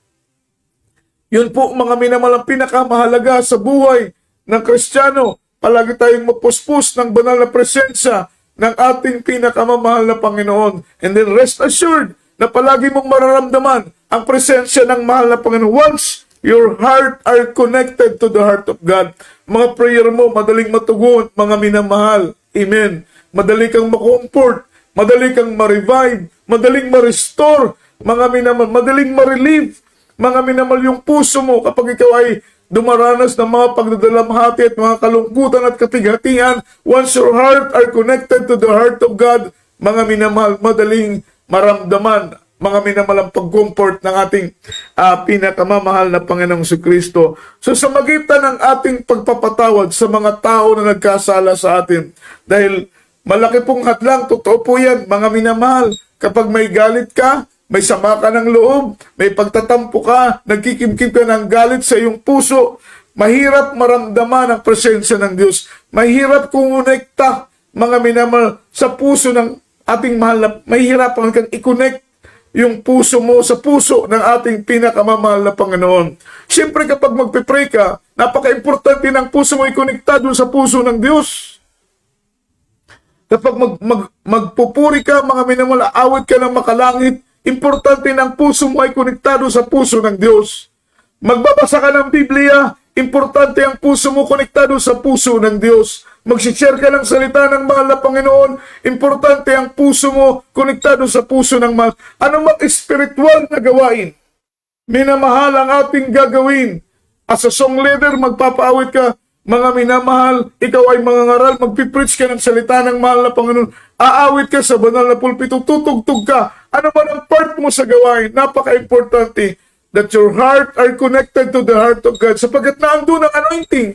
[SPEAKER 1] Yun po, mga minamahal, ang pinakamahalaga sa buhay ng Kristiyano. Palagi tayong mapuspos ng banal na presensya ng ating pinakamamahal na Panginoon. And then rest assured na palagi mong mararamdaman ang presensya ng mahal na Panginoon. Once your heart are connected to the heart of God, mga prayer mo madaling matugon, mga minamahal. Amen. Madali kang ma-comfort, madali kang ma-revive, madaling ma-restore, mga minamahal, madaling ma-relieve, mga minamahal, yung puso mo kapag ikaw ay dumaranas ng mga pagdadalamhati at mga kalungkutan at katighatian. Once your heart are connected to the heart of God, mga minamahal, madaling maramdaman, mga minamahal, ang pag-comfort ng ating pinakamamahal na Panginoong Kristo. So sa magitan ng ating pagpapatawad sa mga tao na nagkasala sa atin, dahil malaki pong hadlang, totoo po yan, mga minamahal, kapag may galit ka, may sama ka ng loob, may pagtatampo ka, nagkikimkim ka ng galit sa iyong puso, Mahirap maramdaman ang presensya ng Diyos. Mahirap kumonekta, mga minamahal, sa puso ng ating mahal na, mahirapan kang i-connect yung puso mo sa puso ng ating pinakamamahal na Panginoon. Siyempre kapag magpipray ka, napaka-importante ng puso mo i-connecta doon sa puso ng Diyos. Kapag magpupuri ka, mga minamahal, awit ka ng makalangit, importante ng puso mo ay konektado sa puso ng Diyos. Magbabasa ka ng Biblia, importante ang puso mo konektado sa puso ng Diyos. Mag-share ka ng salita ng mahal na Panginoon, importante ang puso mo konektado sa puso ng mahal. Ano mang espiritual na gawain, minamahal ang ating gagawin. As a song leader, magpapaawit ka, mga minamahal, ikaw ay mangangaral, magpipreach ka ng salita ng mahal na Panginoon, aawit ka sa banal na pulpito, tutugtog ka. Ano man ang part mo sa gawain, napaka-importante that your heart are connected to the heart of God, sapagkat naandun ang anointing.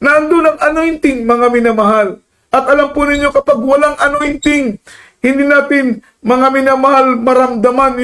[SPEAKER 1] Naandun ang anointing, mga minamahal. At alam po ninyo, kapag walang anointing, hindi natin, mga minamahal, maramdaman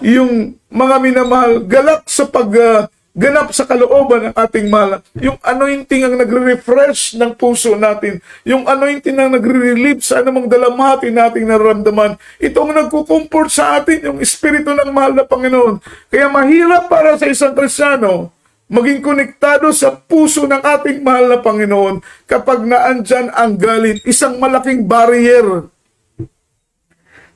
[SPEAKER 1] yung mga minamahal, galak sa pagganap sa kalooban ng ating mahal. Yung anointing ang nagre-refresh ng puso natin. Yung anointing ang nagre-relieve sa anumang dalamhati nating nararamdaman. Ito ang nagkukumport sa atin, yung espiritu ng mahal na Panginoon. Kaya mahirap para sa isang Kristiyano maging konektado sa puso ng ating mahal na Panginoon kapag naandyan ang galit. Isang malaking barrier.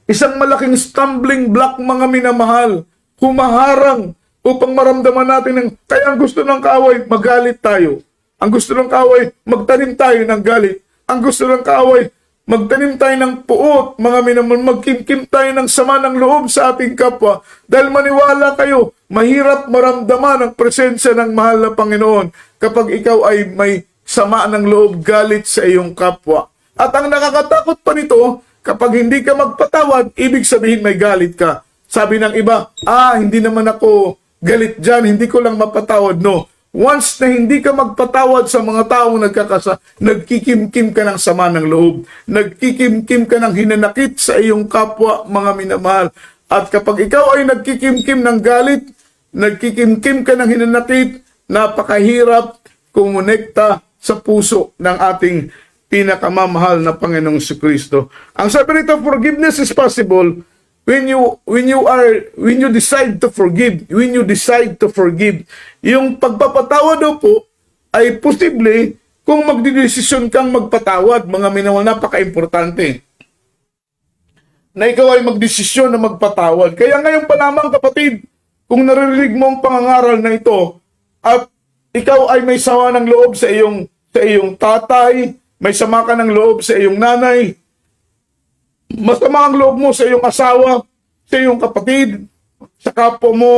[SPEAKER 1] Isang malaking stumbling block, mga minamahal. Humaharang upang maramdaman natin ng, kaya ang gusto ng kaaway, magalit tayo. Ang gusto ng kaaway, magtanim tayo ng galit. Ang gusto ng kaaway, magtanim tayo ng puot, mga minamahal, magkimkim tayo ng sama ng loob sa ating kapwa. Dahil maniwala kayo, mahirap maramdaman ang presensya ng mahal na Panginoon kapag ikaw ay may sama ng loob, galit sa iyong kapwa. At ang nakakatakot pa nito, kapag hindi ka magpatawad, ibig sabihin may galit ka. Sabi ng iba, hindi naman ako galit dyan, hindi ko lang mapatawad. No. Once na hindi ka magpatawad sa mga taong nagkikimkim ka ng sama ng loob. Nagkikimkim ka ng hinanakit sa iyong kapwa, mga minamahal. At kapag ikaw ay nagkikimkim ng galit, nagkikimkim ka ng hinanakit, napakahirap kumonekta sa puso ng ating pinakamamahal na Panginoong Jesucristo. Ang sabi nito, forgiveness is possible when you decide to forgive. When you decide to forgive. Yung pagpapatawad daw po ay posible kung magdidesisyon kang magpatawad. Mga minamahal, napaka-importante na ikaw ay magdesisyon na magpatawad. Kaya ngayon pa lamang, kapatid, kung naririnig mo ang pangangaral na ito at ikaw ay may sama ng loob sa iyong tatay, may sama ka ng loob sa iyong nanay, masama ang loob mo sa iyong asawa, sa iyong kapatid, sa kapwa mo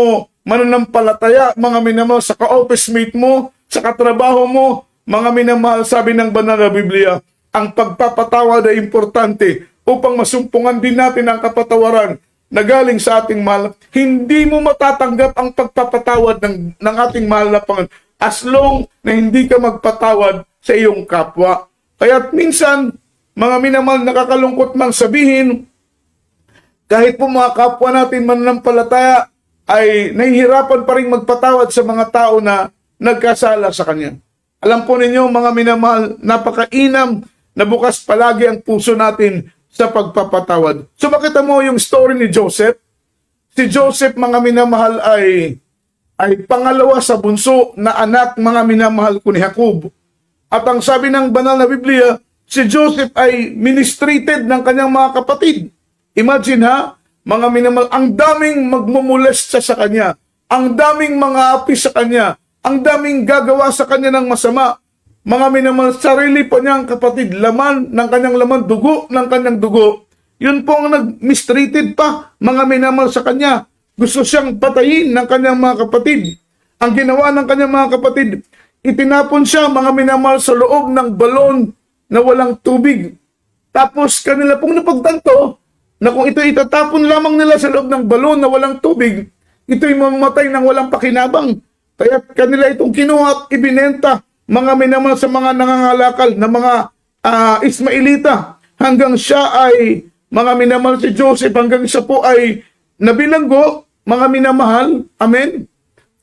[SPEAKER 1] mananampalataya, mga minamahal, sa ka-office mate mo, sa katrabaho mo, mga minamahal, sabi ng banal na Biblia, ang pagpapatawad ay importante upang masumpungan din natin ang kapatawaran na galing sa ating mahal. Hindi mo matatanggap ang pagpapatawad ng ating mahal na Panginoon as long na hindi ka magpatawad sa iyong kapwa. Kaya't minsan, mga minamahal, nakakalungkot mang sabihin, kahit po mga kapwa natin mananampalataya ay nahihirapan pa rin magpatawad sa mga tao na nagkasala sa Kanya. Alam po ninyo, mga minamahal, napakainam na bukas palagi ang puso natin sa pagpapatawad. So makita mo yung story ni Joseph. Si Joseph, mga minamahal, ay pangalawa sa bunso na anak, mga minamahal ko, ni Jacob. At ang sabi ng banal na Biblia, si Joseph ay mistreated ng kanyang mga kapatid. Imagine mga minamahal, ang daming magmumulesta sa kanya, ang daming mga api sa kanya, ang daming gagawa sa kanya ng masama. Mga minamahal, sarili pa niyang kapatid, laman ng kanyang laman, dugo ng kanyang dugo. Yun po ang nag-mistreated pa, mga minamahal, sa kanya. Gusto siyang patayin ng kanyang mga kapatid. Ang ginawa ng kanyang mga kapatid, itinapon siya, mga minamahal, sa loob ng balon na walang tubig. Tapos kanila pong napagtanto na kung ito itatapon lamang nila sa loob ng balon na walang tubig, ito'y mamamatay ng walang pakinabang. Kaya kanila itong kinuha at ibinenta, mga minamahal, sa mga nangangalakal na mga Ismailita, hanggang siya ay, mga minamahal, si Joseph, hanggang siya po ay nabilanggo, mga minamahal, amen.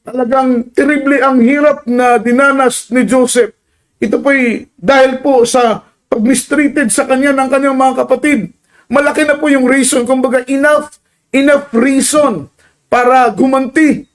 [SPEAKER 1] talagang terrible ang hirap na dinanas ni Joseph. Ito po'y dahil po sa pag-mistreated sa kanya ng kanyang mga kapatid. Malaki na po yung reason, kumbaga enough reason para gumanti.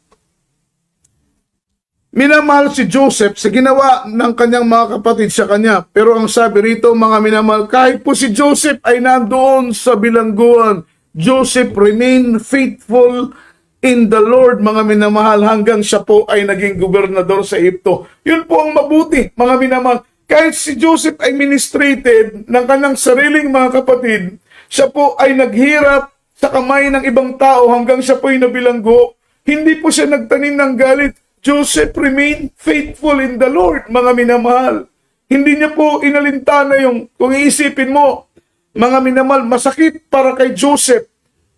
[SPEAKER 1] Minamahal si Joseph sa ginawa ng kanyang mga kapatid sa kanya. Pero ang sabi rito, mga minamahal, kahit po si Joseph ay nandoon sa bilangguan, Joseph remained faithful in the Lord, mga minamahal, hanggang siya po ay naging gobernador sa Egypto. Yun po ang mabuti, mga minamahal. Kahit si Joseph ay ministrated ng kanyang sariling mga kapatid, siya po ay naghirap sa kamay ng ibang tao hanggang siya po ay nabilanggo. Hindi po siya nagtanim ng galit. Joseph remained faithful in the Lord, mga minamahal. Hindi niya po inalintana yung, kung iisipin mo, mga minamahal, masakit para kay Joseph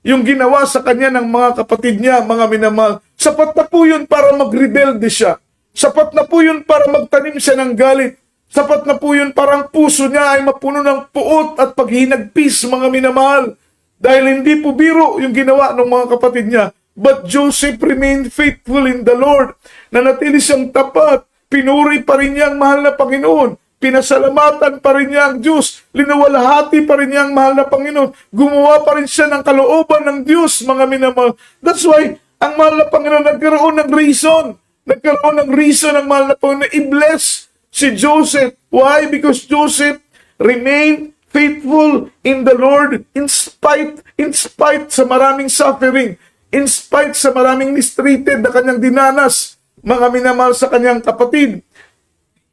[SPEAKER 1] yung ginawa sa kanya ng mga kapatid niya, mga minamahal. Sapat na po yun para magrebelde siya. Sapat na po yun para magtanim siya ng galit. Sapat na po yun para ang puso niya ay mapuno ng puot at paghinagpis, mga minamahal. Dahil hindi po biro yung ginawa ng mga kapatid niya. But Joseph remained faithful in the Lord. Nanatili siyang tapat. Pinuri pa rin niya ang mahal na Panginoon. Pinasalamatan pa rin niya ang Diyos. Linawalhati pa rin niya ang mahal na Panginoon. Gumawa pa rin siya ng kalooban ng Diyos, mga minamahal. That's why, ang mahal na Panginoon nagkaroon ng reason. Nagkaroon ng reason ang mahal na Panginoon na i-bless si Joseph. Why? Because Joseph remained faithful in the Lord in spite sa maraming suffering, in spite sa maraming mistreated na kanyang dinanas, mga minamahal, sa kanyang kapatid.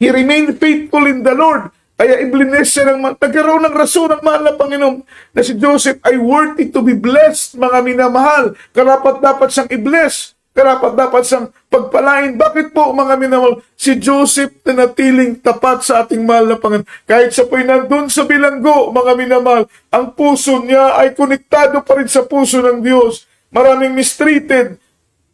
[SPEAKER 1] He remained faithful in the Lord. Kaya i-bless siya nagkaroon ng rason ng mahal na Panginoon na si Joseph ay worthy to be blessed, mga minamahal. Karapat dapat siyang i-bless. Karapat dapat siyang pagpalain. Bakit po, mga minamahal? Si Joseph na natiling tapat sa ating mahal na Panginoon. Kahit siya po'y nandun sa bilanggo, mga minamahal, ang puso niya ay konektado pa rin sa puso ng Diyos. Maraming mistreated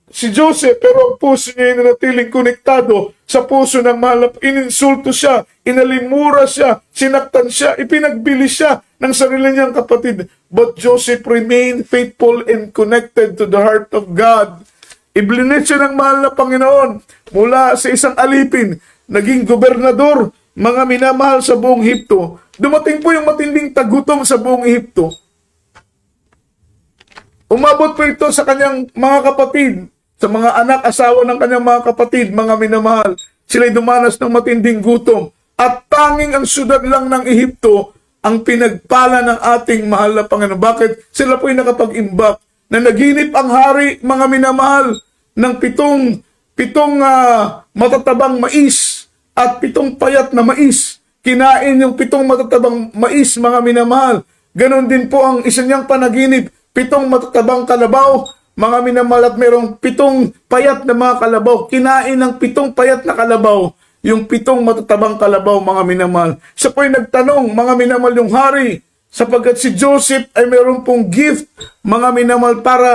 [SPEAKER 1] si Joseph, pero ang puso niya ay nanatiling konektado sa puso ng mahal na Panginoon. Ininsulto siya, inalimura siya, sinaktan siya, ipinagbili siya ng sarili niyang kapatid. But Joseph remained faithful and connected to the heart of God. Iblinet siya ng mahal na Panginoon mula sa isang alipin, naging gobernador, mga minamahal, sa buong Ehipto. Dumating po yung matinding tagutom sa buong Ehipto. Umabot po ito sa kanyang mga kapatid, sa mga anak, asawa ng kanyang mga kapatid, mga minamahal. Sila'y dumanas ng matinding gutom. At tanging ang syudad lang ng Ehipto ang pinagpala ng ating mahal na Panginoon. Bakit? Sila po'y nakapag-imbak na naginip ang hari, mga minamahal, ng pitong matatabang mais at 7 payat na mais. Kinain yung 7 matatabang mais, mga minamahal. Ganon din po ang isa niyang panaginip, 7 matatabang kalabaw, mga minamahal, at mayroong 7 payat na mga kalabaw. Kinain ng 7 payat na kalabaw, yung 7 matatabang kalabaw, mga minamahal. Siya po'y nagtanong, mga minamahal, yung hari, sapagkat si Joseph ay mayroon pong gift, mga minamahal, para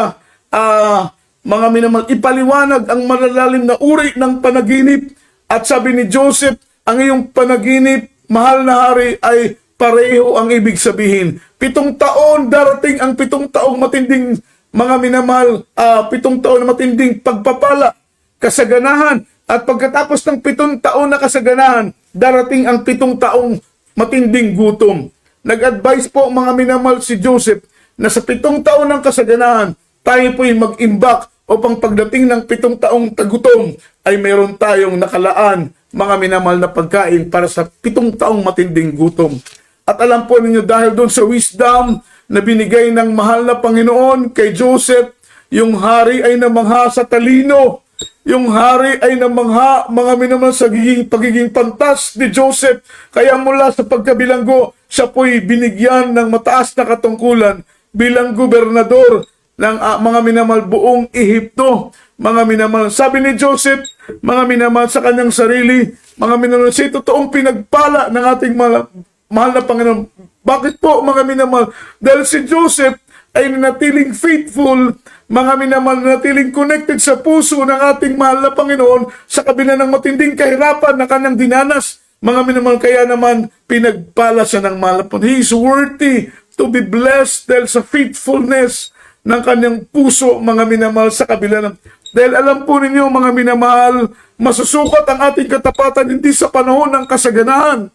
[SPEAKER 1] mga minamahal, ipaliwanag ang malalalim na uri ng panaginip. At sabi ni Joseph, ang iyong panaginip, mahal na hari, ay pareho ang ibig sabihin. 7 taon, darating ang 7 taong matinding, mga minamahal, 7 taon na matinding pagpapala, kasaganahan. At pagkatapos ng 7 taon na kasaganahan, darating ang 7 taong matinding gutom. Nag-advise po, mga minamahal, si Joseph na sa 7 taon ng kasaganahan, tayo po'y mag-imbak upang pagdating ng 7 taong tagutom ay meron tayong nakalaan, mga minamahal, na pagkain para sa 7 taong matinding gutom. At alam po ninyo, dahil doon sa wisdom na binigay ng mahal na Panginoon kay Joseph, yung hari ay namangha sa talino. Yung hari ay namangha, mga minamahal, sa pagiging pantas ni Joseph. Kaya mula sa pagkabilanggo, siya po'y binigyan ng mataas na katungkulan bilang gobernador ng mga minamahal, buong Ehipto. Mga minamahal, sabi ni Joseph, mga minamahal, sa kanyang sarili, mga minamahal, sa totoong pinagpala ng ating mahal na Panginoon. Bakit po, mga minamahal? Dahil si Joseph ay nanatiling faithful, mga minamahal, nanatiling connected sa puso ng ating mahal na Panginoon sa kabila ng matinding kahirapan na kanyang dinanas. Mga minamahal, kaya naman pinagpala siya ng mahal na Panginoon. He is worthy to be blessed dahil sa faithfulness ng kanyang puso, mga minamahal, sa kabila ng Dahil alam po ninyo, mga minamahal, masusukat ang ating katapatan hindi sa panahon ng kasaganahan.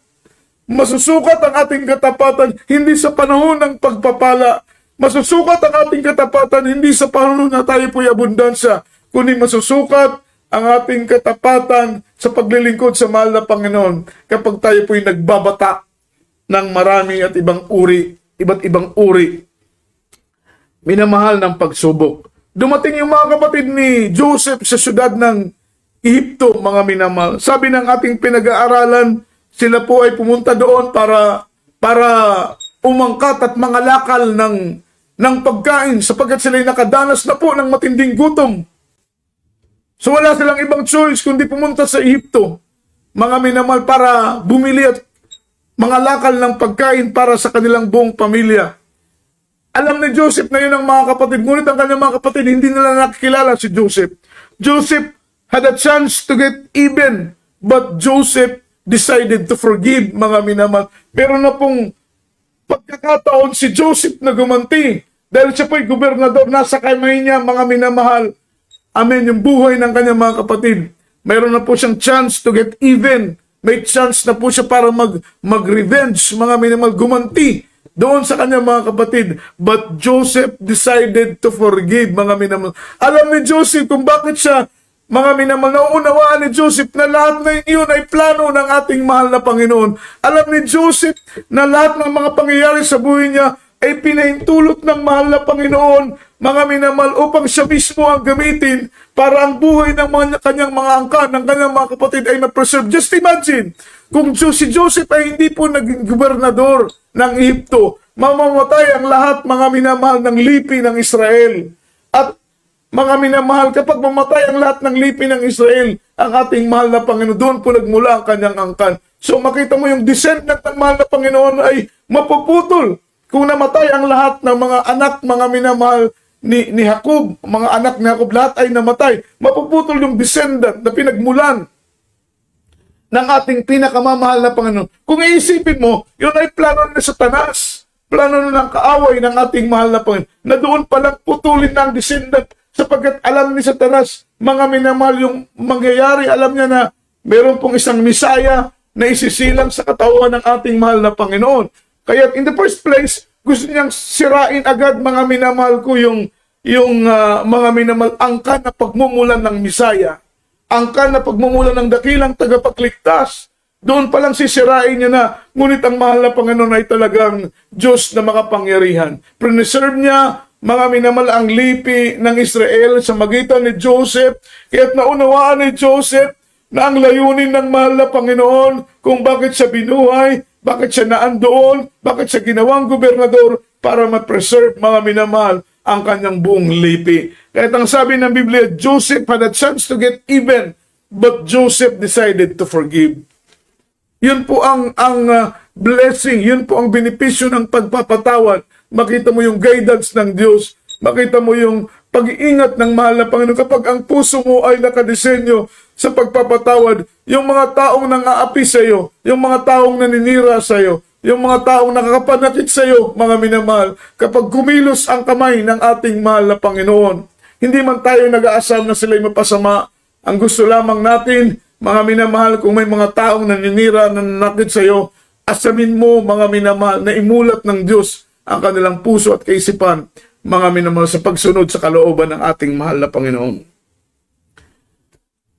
[SPEAKER 1] Masusukat ang ating katapatan hindi sa panahon ng pagpapala. Masusukat ang ating katapatan hindi sa panahon na tayo po'y abundansya, kundi masusukat ang ating katapatan sa paglilingkod sa mahal na Panginoon kapag tayo po'y nagbabata ng marami at ibang uri, iba't ibang uri, minamahal ng pagsubok. Dumating yung mga kapatid ni Joseph sa syudad ng Ehipto, mga minamahal. Sabi ng ating pinag-aaralan, sila po ay pumunta doon para umangkat at mangalakal ng pagkain sapagkat sila'y nakadanas na po ng matinding gutom. So wala silang ibang choice kundi pumunta sa Ehipto, mga minamahal, para bumili at mangalakal ng pagkain para sa kanilang buong pamilya. Alam ni Joseph na yun ang mga kapatid, ngunit ang kanyang mga kapatid hindi nila nakikilala si Joseph. Joseph had a chance to get even, but Joseph decided to forgive, mga minamahal. Pero na pong pagkakataon si Joseph na gumanti dahil siya po'y gobernador, nasa kamay niya, mga minamahal. Amen, yung buhay ng kanyang mga kapatid. Mayroon na po siyang chance to get even. May chance na po siya para mag-revenge, mga minamahal, gumanti doon sa kanyang mga kapatid. But Joseph decided to forgive, mga minamahal. Alam ni Joseph kung bakit siya, mga minamahal, nauunawaan ni Joseph na lahat na iyon ay plano ng ating mahal na Panginoon. Alam ni Joseph na lahat ng mga pangyayari sa buhay niya ay pinahintulot ng mahal na Panginoon, mga minamahal, upang siya mismo ang gamitin para ang buhay ng kanyang mga angkan, ng kanyang mga kapatid ay ma-preserve. Just imagine, kung si Joseph ay hindi po naging gobernador ng Ehipto, mamamatay ang lahat, mga minamahal, ng lipi ng Israel. At mga minamahal, kapag mamatay ang lahat ng lipi ng Israel, ang ating mahal na Panginoon, doon po nagmula ang kanyang angkan. So makita mo yung descendant ng mahal na Panginoon ay mapuputol. Kung namatay ang lahat ng mga anak, mga minamahal, ni Jacob, mga anak ni Jacob, lahat ay namatay. Mapuputol yung descendant na pinagmulan ng ating pinakamamahal na Panginoon. Kung iisipin mo, yun ay plano ni Satanas. Plano ng kaaway ng ating mahal na Panginoon. Na doon palang putulin ng descendant sapagkat alam ni Satanas, mga minamahal, yung mangyayari. Alam niya na meron pong isang Misaya na isisilang sa katawan ng ating mahal na Panginoon. Kaya in the first place, gusto niyang sirain agad, mga minamahal ko, yung mga minamahal, angkan na pagmumulan ng Misaya. Angkan na pagmumulan ng dakilang tagapagligtas. Doon palang sisirain niya na, ngunit ang mahal na Panginoon ay talagang Diyos na makapangyarihan. Preserve niya, mga minamahal, ang lipi ng Israel sa magitan ni Joseph. Kaya't naunawaan ni Joseph na ang layunin ng mahal na Panginoon kung bakit siya binuhay, bakit siya naandoon, bakit siya ginawang gobernador para ma-preserve, mga minamahal, ang kanyang buong lipi. Kahit ang sabi ng Biblia, Joseph had a chance to get even, but Joseph decided to forgive. Yun po ang blessing, yun po ang benepisyo ng pagpapatawad. Makita mo yung guidance ng Diyos, makita mo yung pag-iingat ng mahal na Panginoon. Kapag ang puso mo ay nakadesenyo sa pagpapatawad, yung mga taong nang-aapi sa iyo, yung mga taong naninira sa iyo, yung mga taong nakakapanakit sa iyo, mga minamahal, kapag kumilos ang kamay ng ating mahal na Panginoon, hindi man tayo nag-aasam na sila'y mapasama. Ang gusto lamang natin, mga minamahal, kung may mga taong naninira, nananakit sa iyo, asamin mo, mga minamahal, na imulat ng Diyos ang kanilang puso at kaisipan, mga minamahal, sa pagsunod sa kalooban ng ating mahal na Panginoon.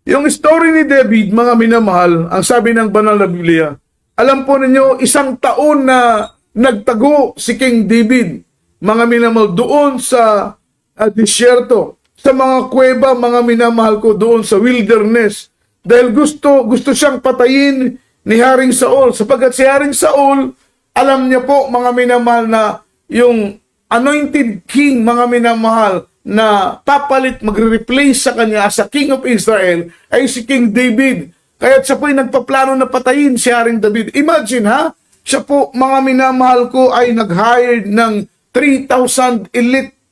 [SPEAKER 1] Yung story ni David, mga minamahal, ang sabi ng banal na Biblia, alam po ninyo, 1 taon na nagtago si King David, mga minamahal, doon sa disyerto, sa mga kuweba, mga minamahal ko, doon sa wilderness, dahil gusto siyang patayin ni Haring Saul, sapagkat si Haring Saul, alam niya po, mga minamahal, na yung anointed king, mga minamahal, na papalit, magre-replace sa kanya as a king of Israel, ay si King David. Kaya siya po'y nagpaplano na patayin si Haring David. Imagine, ha? Siya po, mga minamahal ko, ay nag-hired ng 3,000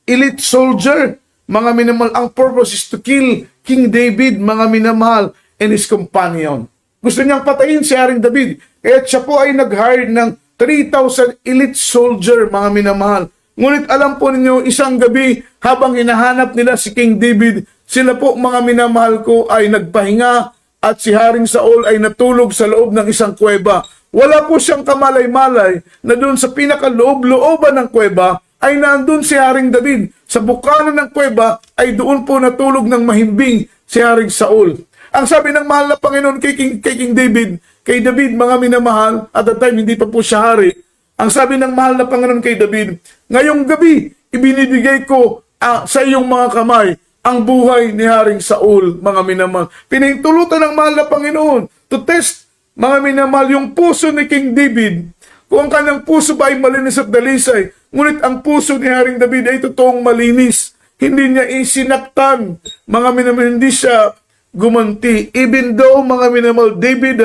[SPEAKER 1] elite soldier. Mga minamahal, ang purpose is to kill King David, mga minamahal, and his companion. Gusto niyang patayin si Haring David. Kaya siya po ay nag-hired ng 3,000 elite soldier, mga minamahal. Ngunit alam po ninyo, isang gabi, habang hinahanap nila si King David, Sila po, mga minamahal ko, ay nagpahinga at si Haring Saul ay natulog sa loob ng isang kuweba. Wala po siyang kamalay-malay na doon sa pinakaloob-looban ng kuweba ay nandun si Haring David. Sa bukana ng kuweba ay doon po natulog ng mahimbing si Haring Saul. Ang sabi ng mahal na Panginoon kay King David, kay David, mga minamahal, at that time hindi pa po siya hari. Ang sabi ng mahal na Panginoon kay David, ngayong gabi, ibinibigay ko sa iyong mga kamay ang buhay ni Haring Saul, mga minamahal. Pinahintulutan ng mahal na Panginoon to test, mga minamahal, yung puso ni King David. Kung ang kanyang puso ba ay malinis at dalisay, ngunit ang puso ni Haring David ay totoong malinis. Hindi niya isinaktan, mga minamahal, hindi siya gumanti. Even though, mga minamahal, David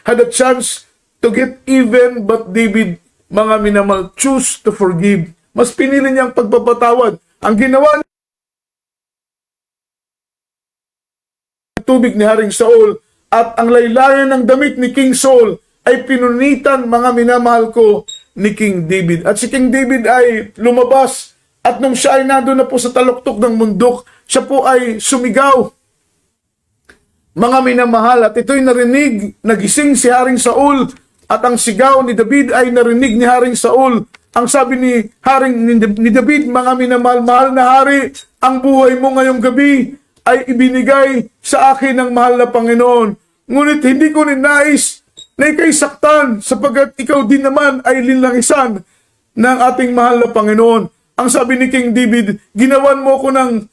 [SPEAKER 1] had a chance to get even, but David, mga minamahal, choose to forgive. Mas pinili niyang pagpapatawad. Ang ginawa niya, tubig ni Haring Saul at ang laylayan ng damit ni King Saul ay pinunitan, mga minamahal ko, ni King David. At si King David ay lumabas at nung siya ay nandun na po sa taluktok ng mundok, siya po ay sumigaw. Mga minamahal, at ito'y narinig, nagising si Haring Saul at ang sigaw ni David ay narinig ni Haring Saul. Ang sabi ni David, mga minamahal, mahal na hari, ang buhay mo ngayong gabi ay ibinigay sa akin ng mahal na Panginoon. Ngunit hindi ko ninais na ika'y saktan sapagkat ikaw din naman ay linlangisan ng ating mahal na Panginoon. Ang sabi ni King David, ginawan mo ko ng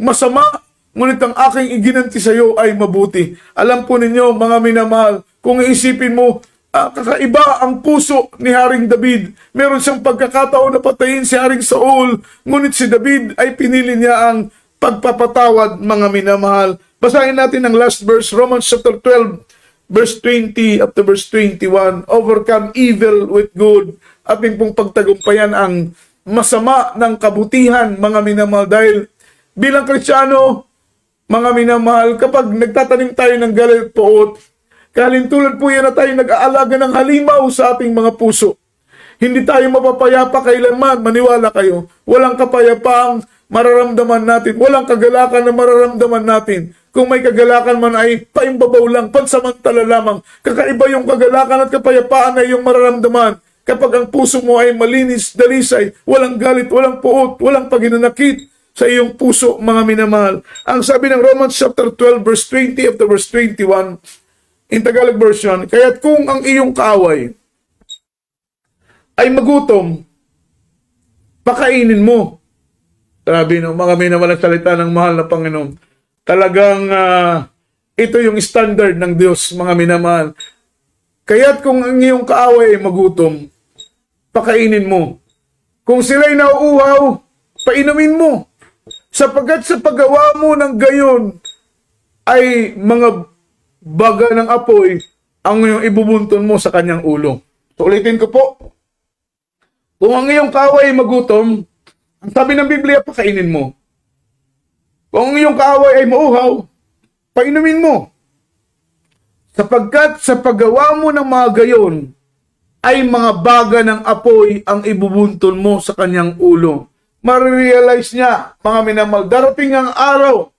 [SPEAKER 1] masama, ngunit ang aking iginanti sa iyo ay mabuti. Alam po ninyo, mga minamahal, kung iisipin mo, kakaiba ang puso ni Haring David. Meron siyang pagkakataon na patayin si Haring Saul, ngunit si David ay pinili niya ang pagpapatawad, mga minamahal. Basahin natin ang last verse, Romans chapter 12, verse 20 up to verse 21. Overcome evil with good. Ating pong pagtagumpayan ang masama ng kabutihan, mga minamahal. Dahil bilang Kristiyano, mga minamahal, kapag nagtatanim tayo ng galit poot, kalintulad po yan na tayo nag-aalaga ng halimaw sa ating mga puso. Hindi tayo mapapayapa kailanman, maniwala kayo. Walang kapayapaang mararamdaman natin. Walang kagalakan na mararamdaman natin. Kung may kagalakan man ay paimbabaw lang, pansamantala lamang. Kakaiba yung kagalakan at kapayapaan ay yung mararamdaman kapag ang puso mo ay malinis, dalisay, walang galit, walang puot, walang paginanakit sa iyong puso, mga minamahal. Ang sabi ng Romans chapter 12, verse 20 up to verse 21, in Tagalog version, kaya't kung ang iyong kaaway ay magutom, pakainin mo. Sabi ng mga minamalang salita ng mahal na Panginoon. Talagang ito yung standard ng Diyos, mga minamahal. Kaya't kung ang iyong kaaway ay magutom, pakainin mo. Kung sila'y nauuhaw, painumin mo. Sapagkat sa paggawa mo ng gayon, ay mga baga ng apoy ang iyong ibubunton mo sa kanyang ulo. So, ulitin ko po. Kung ang iyong kaaway ay magutom, ang sabi ng Biblia, pakainin mo. Kung ang iyong kaaway ay mauhaw, painumin mo. Sapagkat sa paggawa mo ng mga gayon, ay mga baga ng apoy ang ibubunton mo sa kanyang ulo. Marirealize niya, mga minamahal, darating ang araw,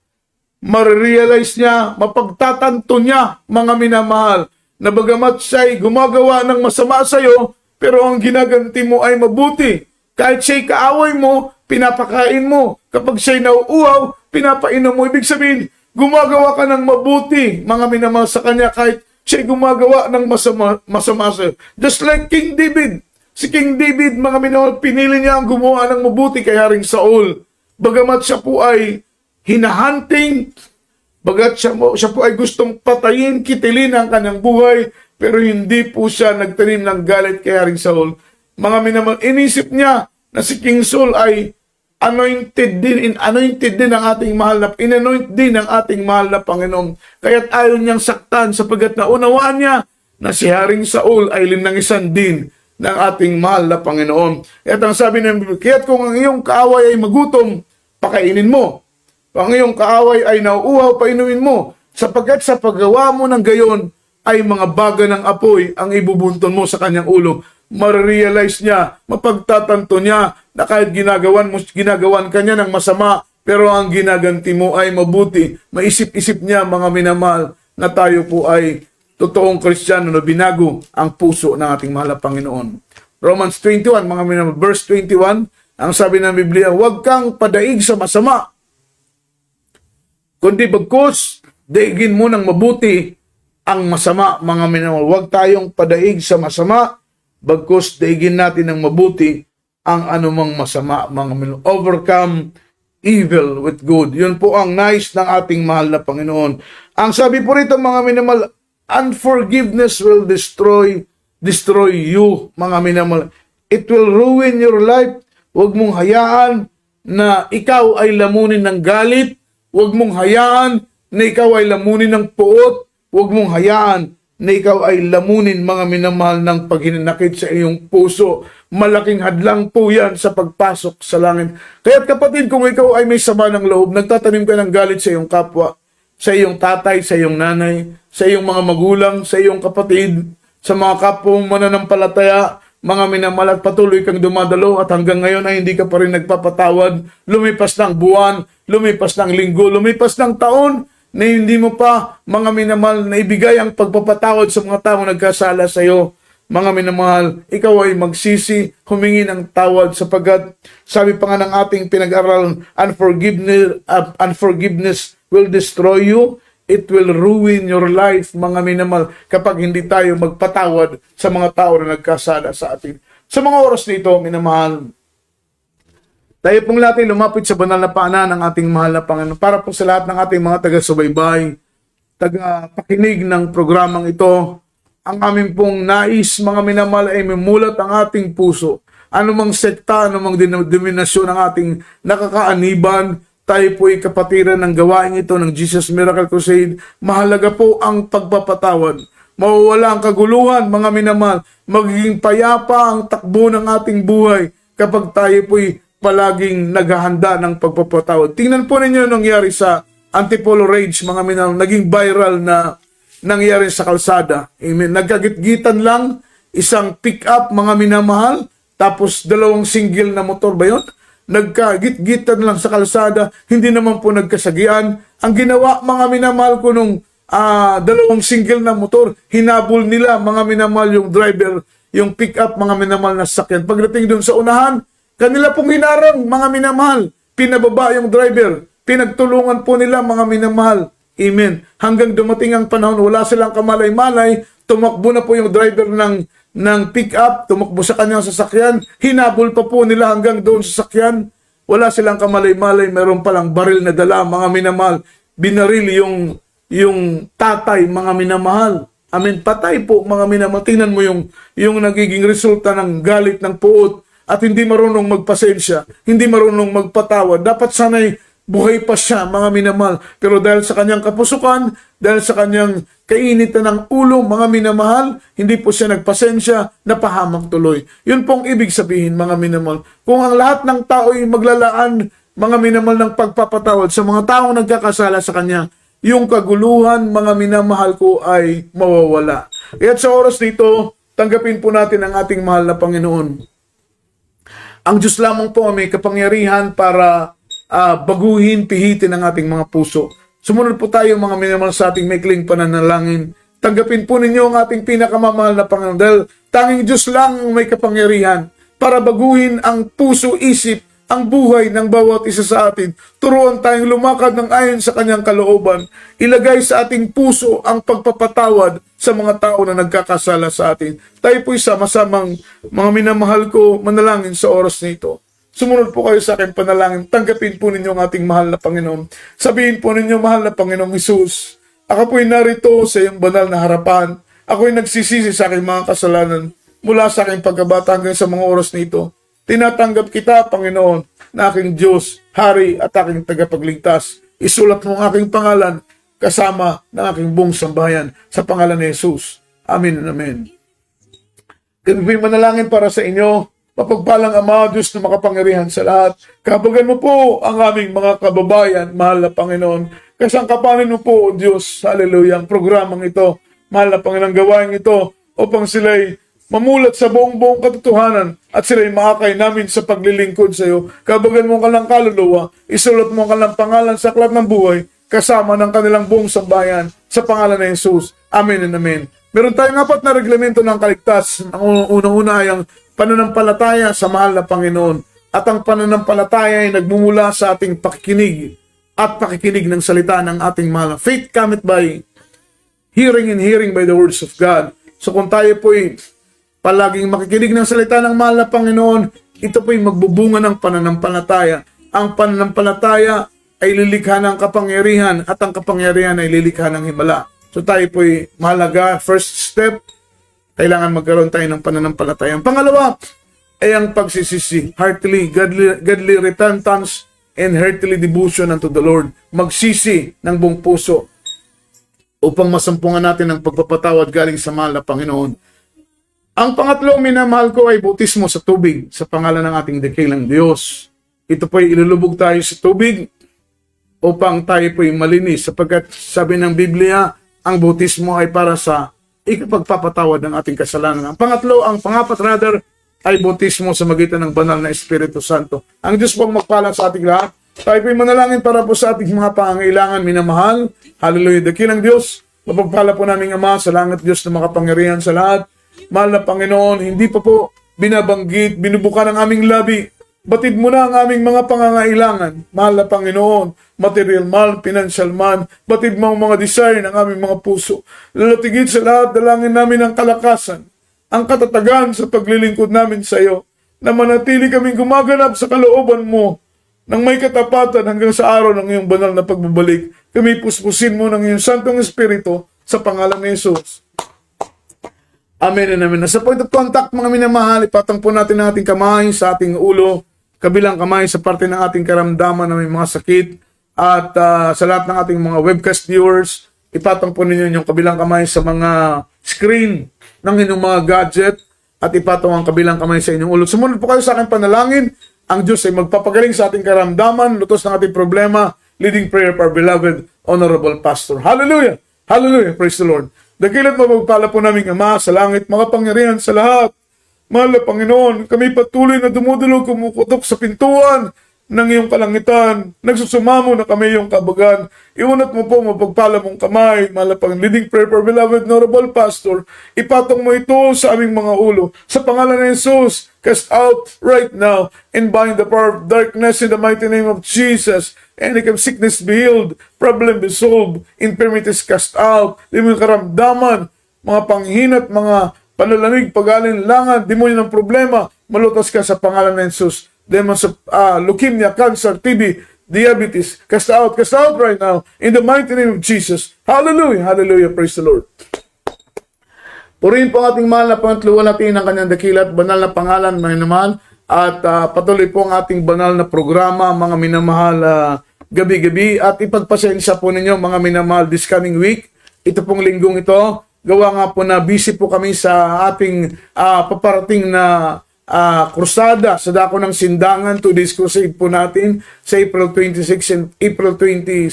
[SPEAKER 1] marirealize niya, mapagtatanto niya, mga minamahal, na bagamat siya'y gumagawa ng masama sa iyo, pero ang ginaganti mo ay mabuti. Kahit siya'y kaaway mo, pinapakain mo. Kapag siya'y nauuhaw, pinapainom mo. Ibig sabihin, gumagawa ka ng mabuti, mga minamahal, sa kanya kahit siya'y gumagawa ng masama sa iyo. Just like King David. Si King David, mga minamahal, pinili niya ang gumawa ng mabuti kay Haring Saul. Bagamat siya po ay hinahunting, bagamat siya po ay gustong patayin, kitilin ang kanyang buhay, pero hindi po siya nagtanim ng galit kay Haring Saul. Mga minamahal, inisip niya na si King Saul ay anointed din ng ating mahal na, inanoint din ng ating mahal na Panginoon. Kaya't ayaw niyang saktan sapagkat naunawaan niya na si Haring Saul ay linangisan din ng ating mahal na Panginoon. At ang sabi ng Biblia, kaya't kung ang iyong kaaway ay magutom, pakainin mo. Kung ang iyong kaaway ay nauuhaw, painumin mo. Sapagkat sa paggawa mo ng gayon, ay mga baga ng apoy ang ibubunton mo sa kanyang ulo. Marirealize niya, mapagtatanto niya na kahit ginagawan ka niya ng masama, pero ang ginaganti mo ay mabuti. Maisip-isip niya, mga minamahal, na tayo po ay totoong Kristiyano na binago ang puso ng ating mahal na Panginoon. Romans 21, mga minamahal, verse 21, ang sabi ng Biblia, huwag kang padaig sa masama, kundi bagkus, daigin mo ng mabuti ang masama, mga minamahal. Huwag tayong padaig sa masama, bagkus daigin natin ng mabuti ang anumang masama, mga minamahal. Overcome evil with good. Yun po ang nice ng ating mahal na Panginoon. Ang sabi po rito, mga minamahal, unforgiveness will destroy you, mga minamahal. It will ruin your life. Huwag mong hayaan na ikaw ay lamunin ng galit. Huwag mong hayaan na ikaw ay lamunin ng puot. Huwag mong hayaan na ikaw ay lamunin, mga minamahal, ng paghinanakit sa iyong puso. Malaking hadlang po yan sa pagpasok sa langit. Kaya't kapatid, kung ikaw ay may sama ng loob, nagtatanim ka ng galit sa iyong kapwa, sa iyong tatay, sa iyong nanay, sa iyong mga magulang, sa iyong kapatid, sa mga kapwa mananampalataya, mga minamahal, at patuloy kang dumadalo at hanggang ngayon ay hindi ka pa rin nagpapatawad. Lumipas ng buwan, lumipas ng linggo, lumipas ng taon, na hindi mo pa, mga minamahal, na ibigay ang pagpapatawad sa mga taong nagkasala sa iyo. Mga minamahal, ikaw ay magsisi, humingi ng tawad sapagkat sabi pa nga ng ating pinag-aralan, unforgiveness will destroy you. It will ruin your life, mga minamahal, kapag hindi tayo magpatawad sa mga tao na nagkasala sa atin. Sa mga oras nito, minamahal, tayo pong natin lumapit sa banal na paanan ng ating mahal na Panginoon para po sa lahat ng ating mga taga-subaybay, taga-pakinig ng programang ito. Ang aming pong nais, mga minamahal, ay mamulat ang ating puso. Anumang sekta, anumang denominasyon ng ating nakakaaniban, tayo po ay kapatiran ng gawain ito ng Jesus Miracle Crusade. Mahalaga po ang pagpapatawad. Mawawala ang kaguluhan, mga minamahal. Magiging payapa ang takbo ng ating buhay kapag tayo po ay palaging naghahanda ng pagpapatawad. Tingnan po ninyo nangyari sa Antipolo Rage, mga minamahal. Naging viral na nangyari sa kalsada. Amen. Nagkagitgitan lang, isang pick-up, mga minamahal, tapos dalawang single na motor ba yun? Nagkagitgitan lang sa kalsada, hindi naman po nagkasagian. Ang ginawa, mga minamahal ko, nung dalawang single na motor, hinabol nila, mga minamahal, yung driver, yung pick-up, mga minamahal na sasakyan. Pagdating doon sa unahan, kanila pong hinarang, mga minamahal, pinababa yung driver, pinagtulungan po nila, mga minamahal. Amen. Hanggang dumating ang panahon, wala silang kamalay-malay, tumakbo na po yung driver ng pick-up, tumakbo sa kanyang sasakyan, hinabol pa po nila hanggang doon sa sasakyan. Wala silang kamalay-malay, meron palang baril na dala, mga minamahal. Binaril yung tatay, mga minamahal. Amen. Patay po, mga minamahal. Tingnan mo yung nagiging resulta ng galit ng puot at hindi marunong magpasensya, hindi marunong magpatawad. Dapat sana'y buhay pa siya, mga minamahal. Pero dahil sa kanyang kapusukan, dahil sa kanyang kainitan ng ulo, mga minamahal, hindi po siya nagpasensya, napahamak tuloy. Yun pong ibig sabihin, mga minamahal. Kung ang lahat ng tao ay maglalaan, mga minamahal, ng pagpapatawad sa mga taong nagkakasala sa kanya, yung kaguluhan, mga minamahal ko, ay mawawala. Kaya sa oras dito, tanggapin po natin ang ating mahal na Panginoon. Ang Diyos lamang po may kapangyarihan para baguhin, pihitin ang ating mga puso. Sumunod po tayo, mga minamahal, sa ating maikling pananalangin. Tanggapin po ninyo ang ating pinakamamahal na Panginoon dahil tanging Diyos lang ang may kapangyarihan para baguhin ang puso, isip, ang buhay ng bawat isa sa atin. Turuan tayong lumakad ng ayon sa kanyang kalooban. Ilagay sa ating puso ang pagpapatawad sa mga tao na nagkakasala sa atin. Tayo po'y sama-samang, mga minamahal ko, manalangin sa oras nito. Sumunod po kayo sa akin panalangin. Tanggapin po ninyo ang ating mahal na Panginoon. Sabihin po ninyo, mahal na Panginoong Hesus, ako po'y narito sa iyong banal na harapan. Ako'y nagsisisi sa aking mga kasalanan mula sa aking pagkabata hanggang sa mga oras nito. Tinatanggap kita, Panginoon, na aking Diyos, Hari at aking tagapagligtas. Isulat mo ang aking pangalan kasama ng aking buong sambahayan sa pangalan ni Jesus. Amen and amen. Kami manalangin para sa inyo. Mapagpalang Ama, Diyos na makapangyarihan sa lahat. Kabagan mo po ang aming mga kababayan, mahal na Panginoon. Kasangkapanin mo po, O Diyos, hallelujah, ang programang ito, mahal na Panginoon, gawain ito, upang sila'y mamulat sa buong katotohanan at sila'y maakay namin sa paglilingkod sa iyo. Kabagan mo ang kanilang kaluluwa, isulat mo ang kanilang pangalan sa aklat ng buhay, kasama ng kanilang buong sambayan, sa pangalan ng Jesus. Amen and amen. Meron tayong 4 na reglamento ng kaligtasan. Ang unang-una ay ang pananampalataya sa mahal na Panginoon. At ang pananampalataya ay nagmumula sa ating pakikinig at pakikinig ng salita ng ating mahal. Faith cometh by hearing and hearing by the words of God. So kung tayo po'y palaging makikinig ng salita ng mahal na Panginoon, ito po'y magbubunga ng pananampalataya. Ang pananampalataya ay lilikha ng kapangyarihan at ang kapangyarihan ay lilikha ng himala. So tayo po'y mahalaga. First step, kailangan magkaroon tayo ng pananampalataya. Ang pangalawa ay ang pagsisisi. Heartily, godly repentance and heartily devotion unto the Lord. Magsisi ng buong puso upang masampungan natin ang pagpapatawad galing sa mahal na Panginoon. Ang pangatlong minamahal ko ay bautismo sa tubig sa pangalan ng ating dakilang Diyos. Ito po'y ilulubog tayo sa tubig upang tayo po'y malinis, sapagkat sabi ng Biblia, ang bautismo ay para sa ikapagpapatawad ng ating kasalanan. Ang pangapat ay bautismo sa magitan ng banal na Espiritu Santo. Ang Diyos pong magpala sa ating lahat. Tayo po'y manalangin para po sa ating mga pangangailangan, minamahal. Hallelujah. Dakilang Diyos, mapagpala po namin Ama, sa langit Diyos na makapangyarihan sa lahat. Mahal na Panginoon, hindi pa po binabanggit, binubuka ng aming labi. Batid mo na ang aming mga pangangailangan. Mahal na Panginoon, material man, financial man, batid mo ang mga desire ng aming mga puso. Lalatigid sa lahat, dalangin namin ang kalakasan, ang katatagan sa paglilingkod namin sa iyo, na manatili kaming gumaganap sa kalooban mo, nang may katapatan hanggang sa araw ng iyong banal na pagbabalik. Kami puspusin mo ng iyong Santong Espiritu sa pangalan ni Jesus. Amen and amen. Sa point of contact, mga minamahal, ipatang po natin ang ating kamay sa ating ulo, kabilang kamay sa parte ng ating karamdaman na may mga sakit, at sa lahat ng ating mga webcast viewers, ipatang po ninyo yung kabilang kamay sa mga screen ng inyong mga gadget, at ipatong ang kabilang kamay sa inyong ulo. Sumunod po kayo sa aking panalangin. Ang Diyos ay magpapagaling sa ating karamdaman, lutos ng ating problema, leading prayer for our beloved, honorable pastor. Hallelujah! Hallelujah! Praise the Lord! Dakilat mapagpala po namin Ama sa langit, makapangyarihan sa lahat. Mahal na Panginoon, kami patuloy na dumudulog, kumukutok sa pintuan ng iyong kalangitan. Nagsusumamo na kami iyong kabagan. Iunat mo po mapagpala mong kamay, mahal na Panginoon, leading prayer for beloved, honorable pastor. Ipatong mo ito sa aming mga ulo. Sa pangalan ng Jesus, cast out right now and bind the power of darkness in the mighty name of Jesus. Any kind of sickness be healed, problem be solved, infirmities cast out, di mo karamdaman, mga panghinat, mga panalamig, pag-alinlangan, demonyo ng problema, malutas ka sa pangalan ng Jesus. Demons of leukemia, cancer, TB, diabetes, cast out right now in the mighty name of Jesus. Hallelujah, hallelujah, praise the Lord. Purihin po ang ating mahal na Panginoon natin ang kanyang dakilat, banal na pangalan, minamahal, at patuloy po ang ating banal na programa, mga minamahal, gabi-gabi, at ipagpasensya po ninyo mga minamahal this coming week. Ito pong linggong ito, gawa nga po na busy po kami sa ating paparating na krusada sa dako ng Sindangan, 2 days crusade po natin sa April 26 and April 27.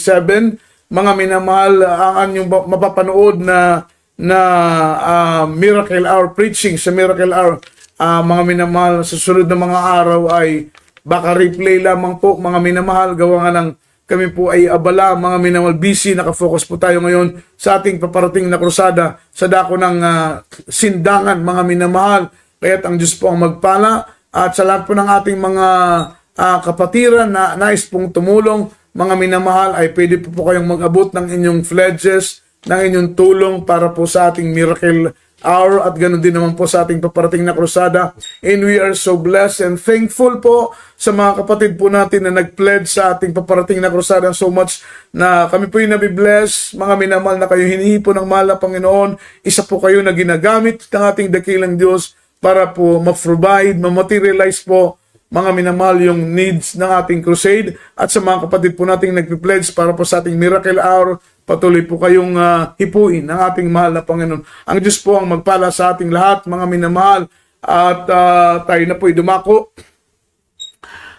[SPEAKER 1] Mga minamahal, ang anyong mapapanood na Miracle Hour preaching sa Miracle Hour, mga minamahal, sa susunod na mga araw ay baka replay lamang po, mga minamahal, gawa nga ng kami po ay abala, mga minamahal, busy, nakafocus po tayo ngayon sa ating paparating na krusada sa dako ng Sindangan, mga minamahal. Kaya't ang Diyos po ang magpala, at sa lahat po ng ating mga kapatiran na nais pong tumulong, mga minamahal, ay pwede po kayong mag-abot ng inyong pledges, ng inyong tulong para po sa ating Miracle Hour, at ganoon din naman po sa ating paparating na krusada. And we are so blessed and thankful po sa mga kapatid po natin na nag-pledge sa ating paparating na krusada so much, na kami po yung nabibless, mga minamahal, na kayo hinihipo ng mahal na Panginoon. Isa po kayo na ginagamit ng ating dakilang Diyos para po ma-provide, ma-materialize po, mga minamahal, yung needs ng ating crusade. At sa mga kapatid po nating nag-pledge para po sa ating Miracle Hour, patuloy po kayong hipuin ng ating mahal na Panginoon. Ang Diyos po ang magpala sa ating lahat, mga minamahal. At tayo na po'y dumako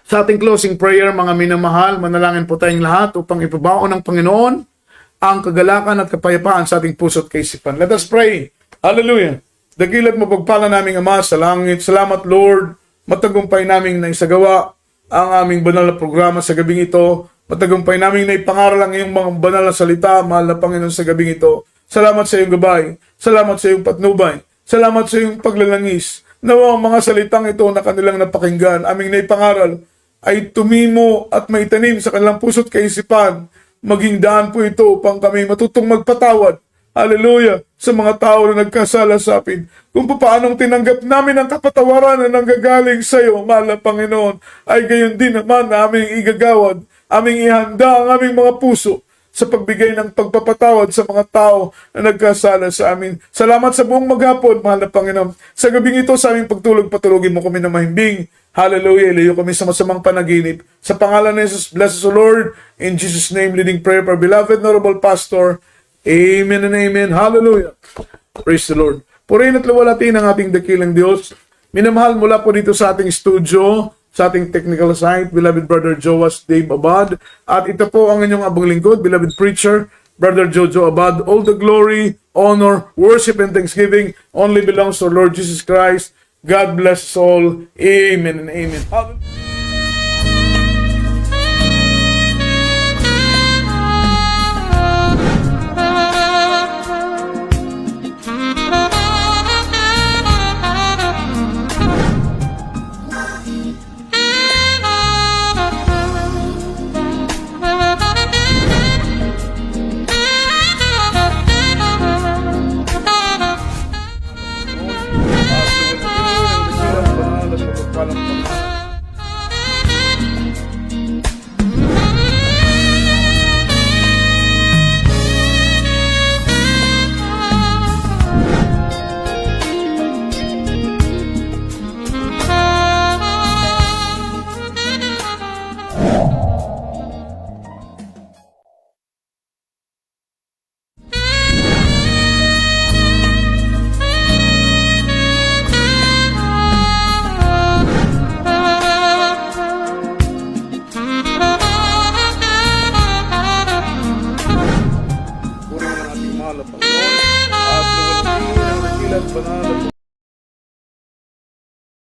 [SPEAKER 1] sa ating closing prayer, mga minamahal. Manalangin po tayong lahat upang ipabaon ng Panginoon ang kagalakan at kapayapaan sa ating puso at kaisipan. Let us pray. Hallelujah. Dakila't mapagpala naming Ama sa langit. Salamat, Lord. Matagumpay naming naisagawa ang aming banal na programa sa gabing ito. Matagumpay naming naipangaral ang iyong mga banal na salita, mahal na Panginoon, sa gabing ito. Salamat sa iyong gabay. Salamat sa iyong patnubay. Salamat sa iyong paglalangis. Nawa ang mga salitang ito na kanilang napakinggan, aming naipangaral, ay tumimo at maitanim sa kanilang puso't kaisipan. Maging daan po ito upang kami matutong magpatawad. Hallelujah! Sa mga tao na nagkasala sa amin. Kung paanong tinanggap namin ang kapatawaran na nanggagaling sa iyo, mahal na Panginoon, ay gayon din naman na aming igagawad, aming ihanda ang aming mga puso sa pagbigay ng pagpapatawad sa mga tao na nagkasala sa amin. Salamat sa buong maghapon, mahal na Panginoon. Sa gabing ito, sa aming pagtulog, patulogin mo kami na mahimbing. Hallelujah. Ilayo kami sa masamang panaginip. Sa pangalan ni Jesus, bless us, O Lord. In Jesus' name, leading prayer for our beloved, honorable pastor. Amen and amen. Hallelujah. Praise the Lord. Purihin at luwalatin ang ating dakilang Diyos. Minamahal mula po dito sa ating studio, sa ating technical side, beloved Brother Joas Dave Abad. At ito po ang inyong abang lingkod, beloved preacher, Brother Jojo Abad. All the glory, honor, worship, and thanksgiving only belongs to our Lord Jesus Christ. God bless us all. Amen and amen. Hallelujah. Banal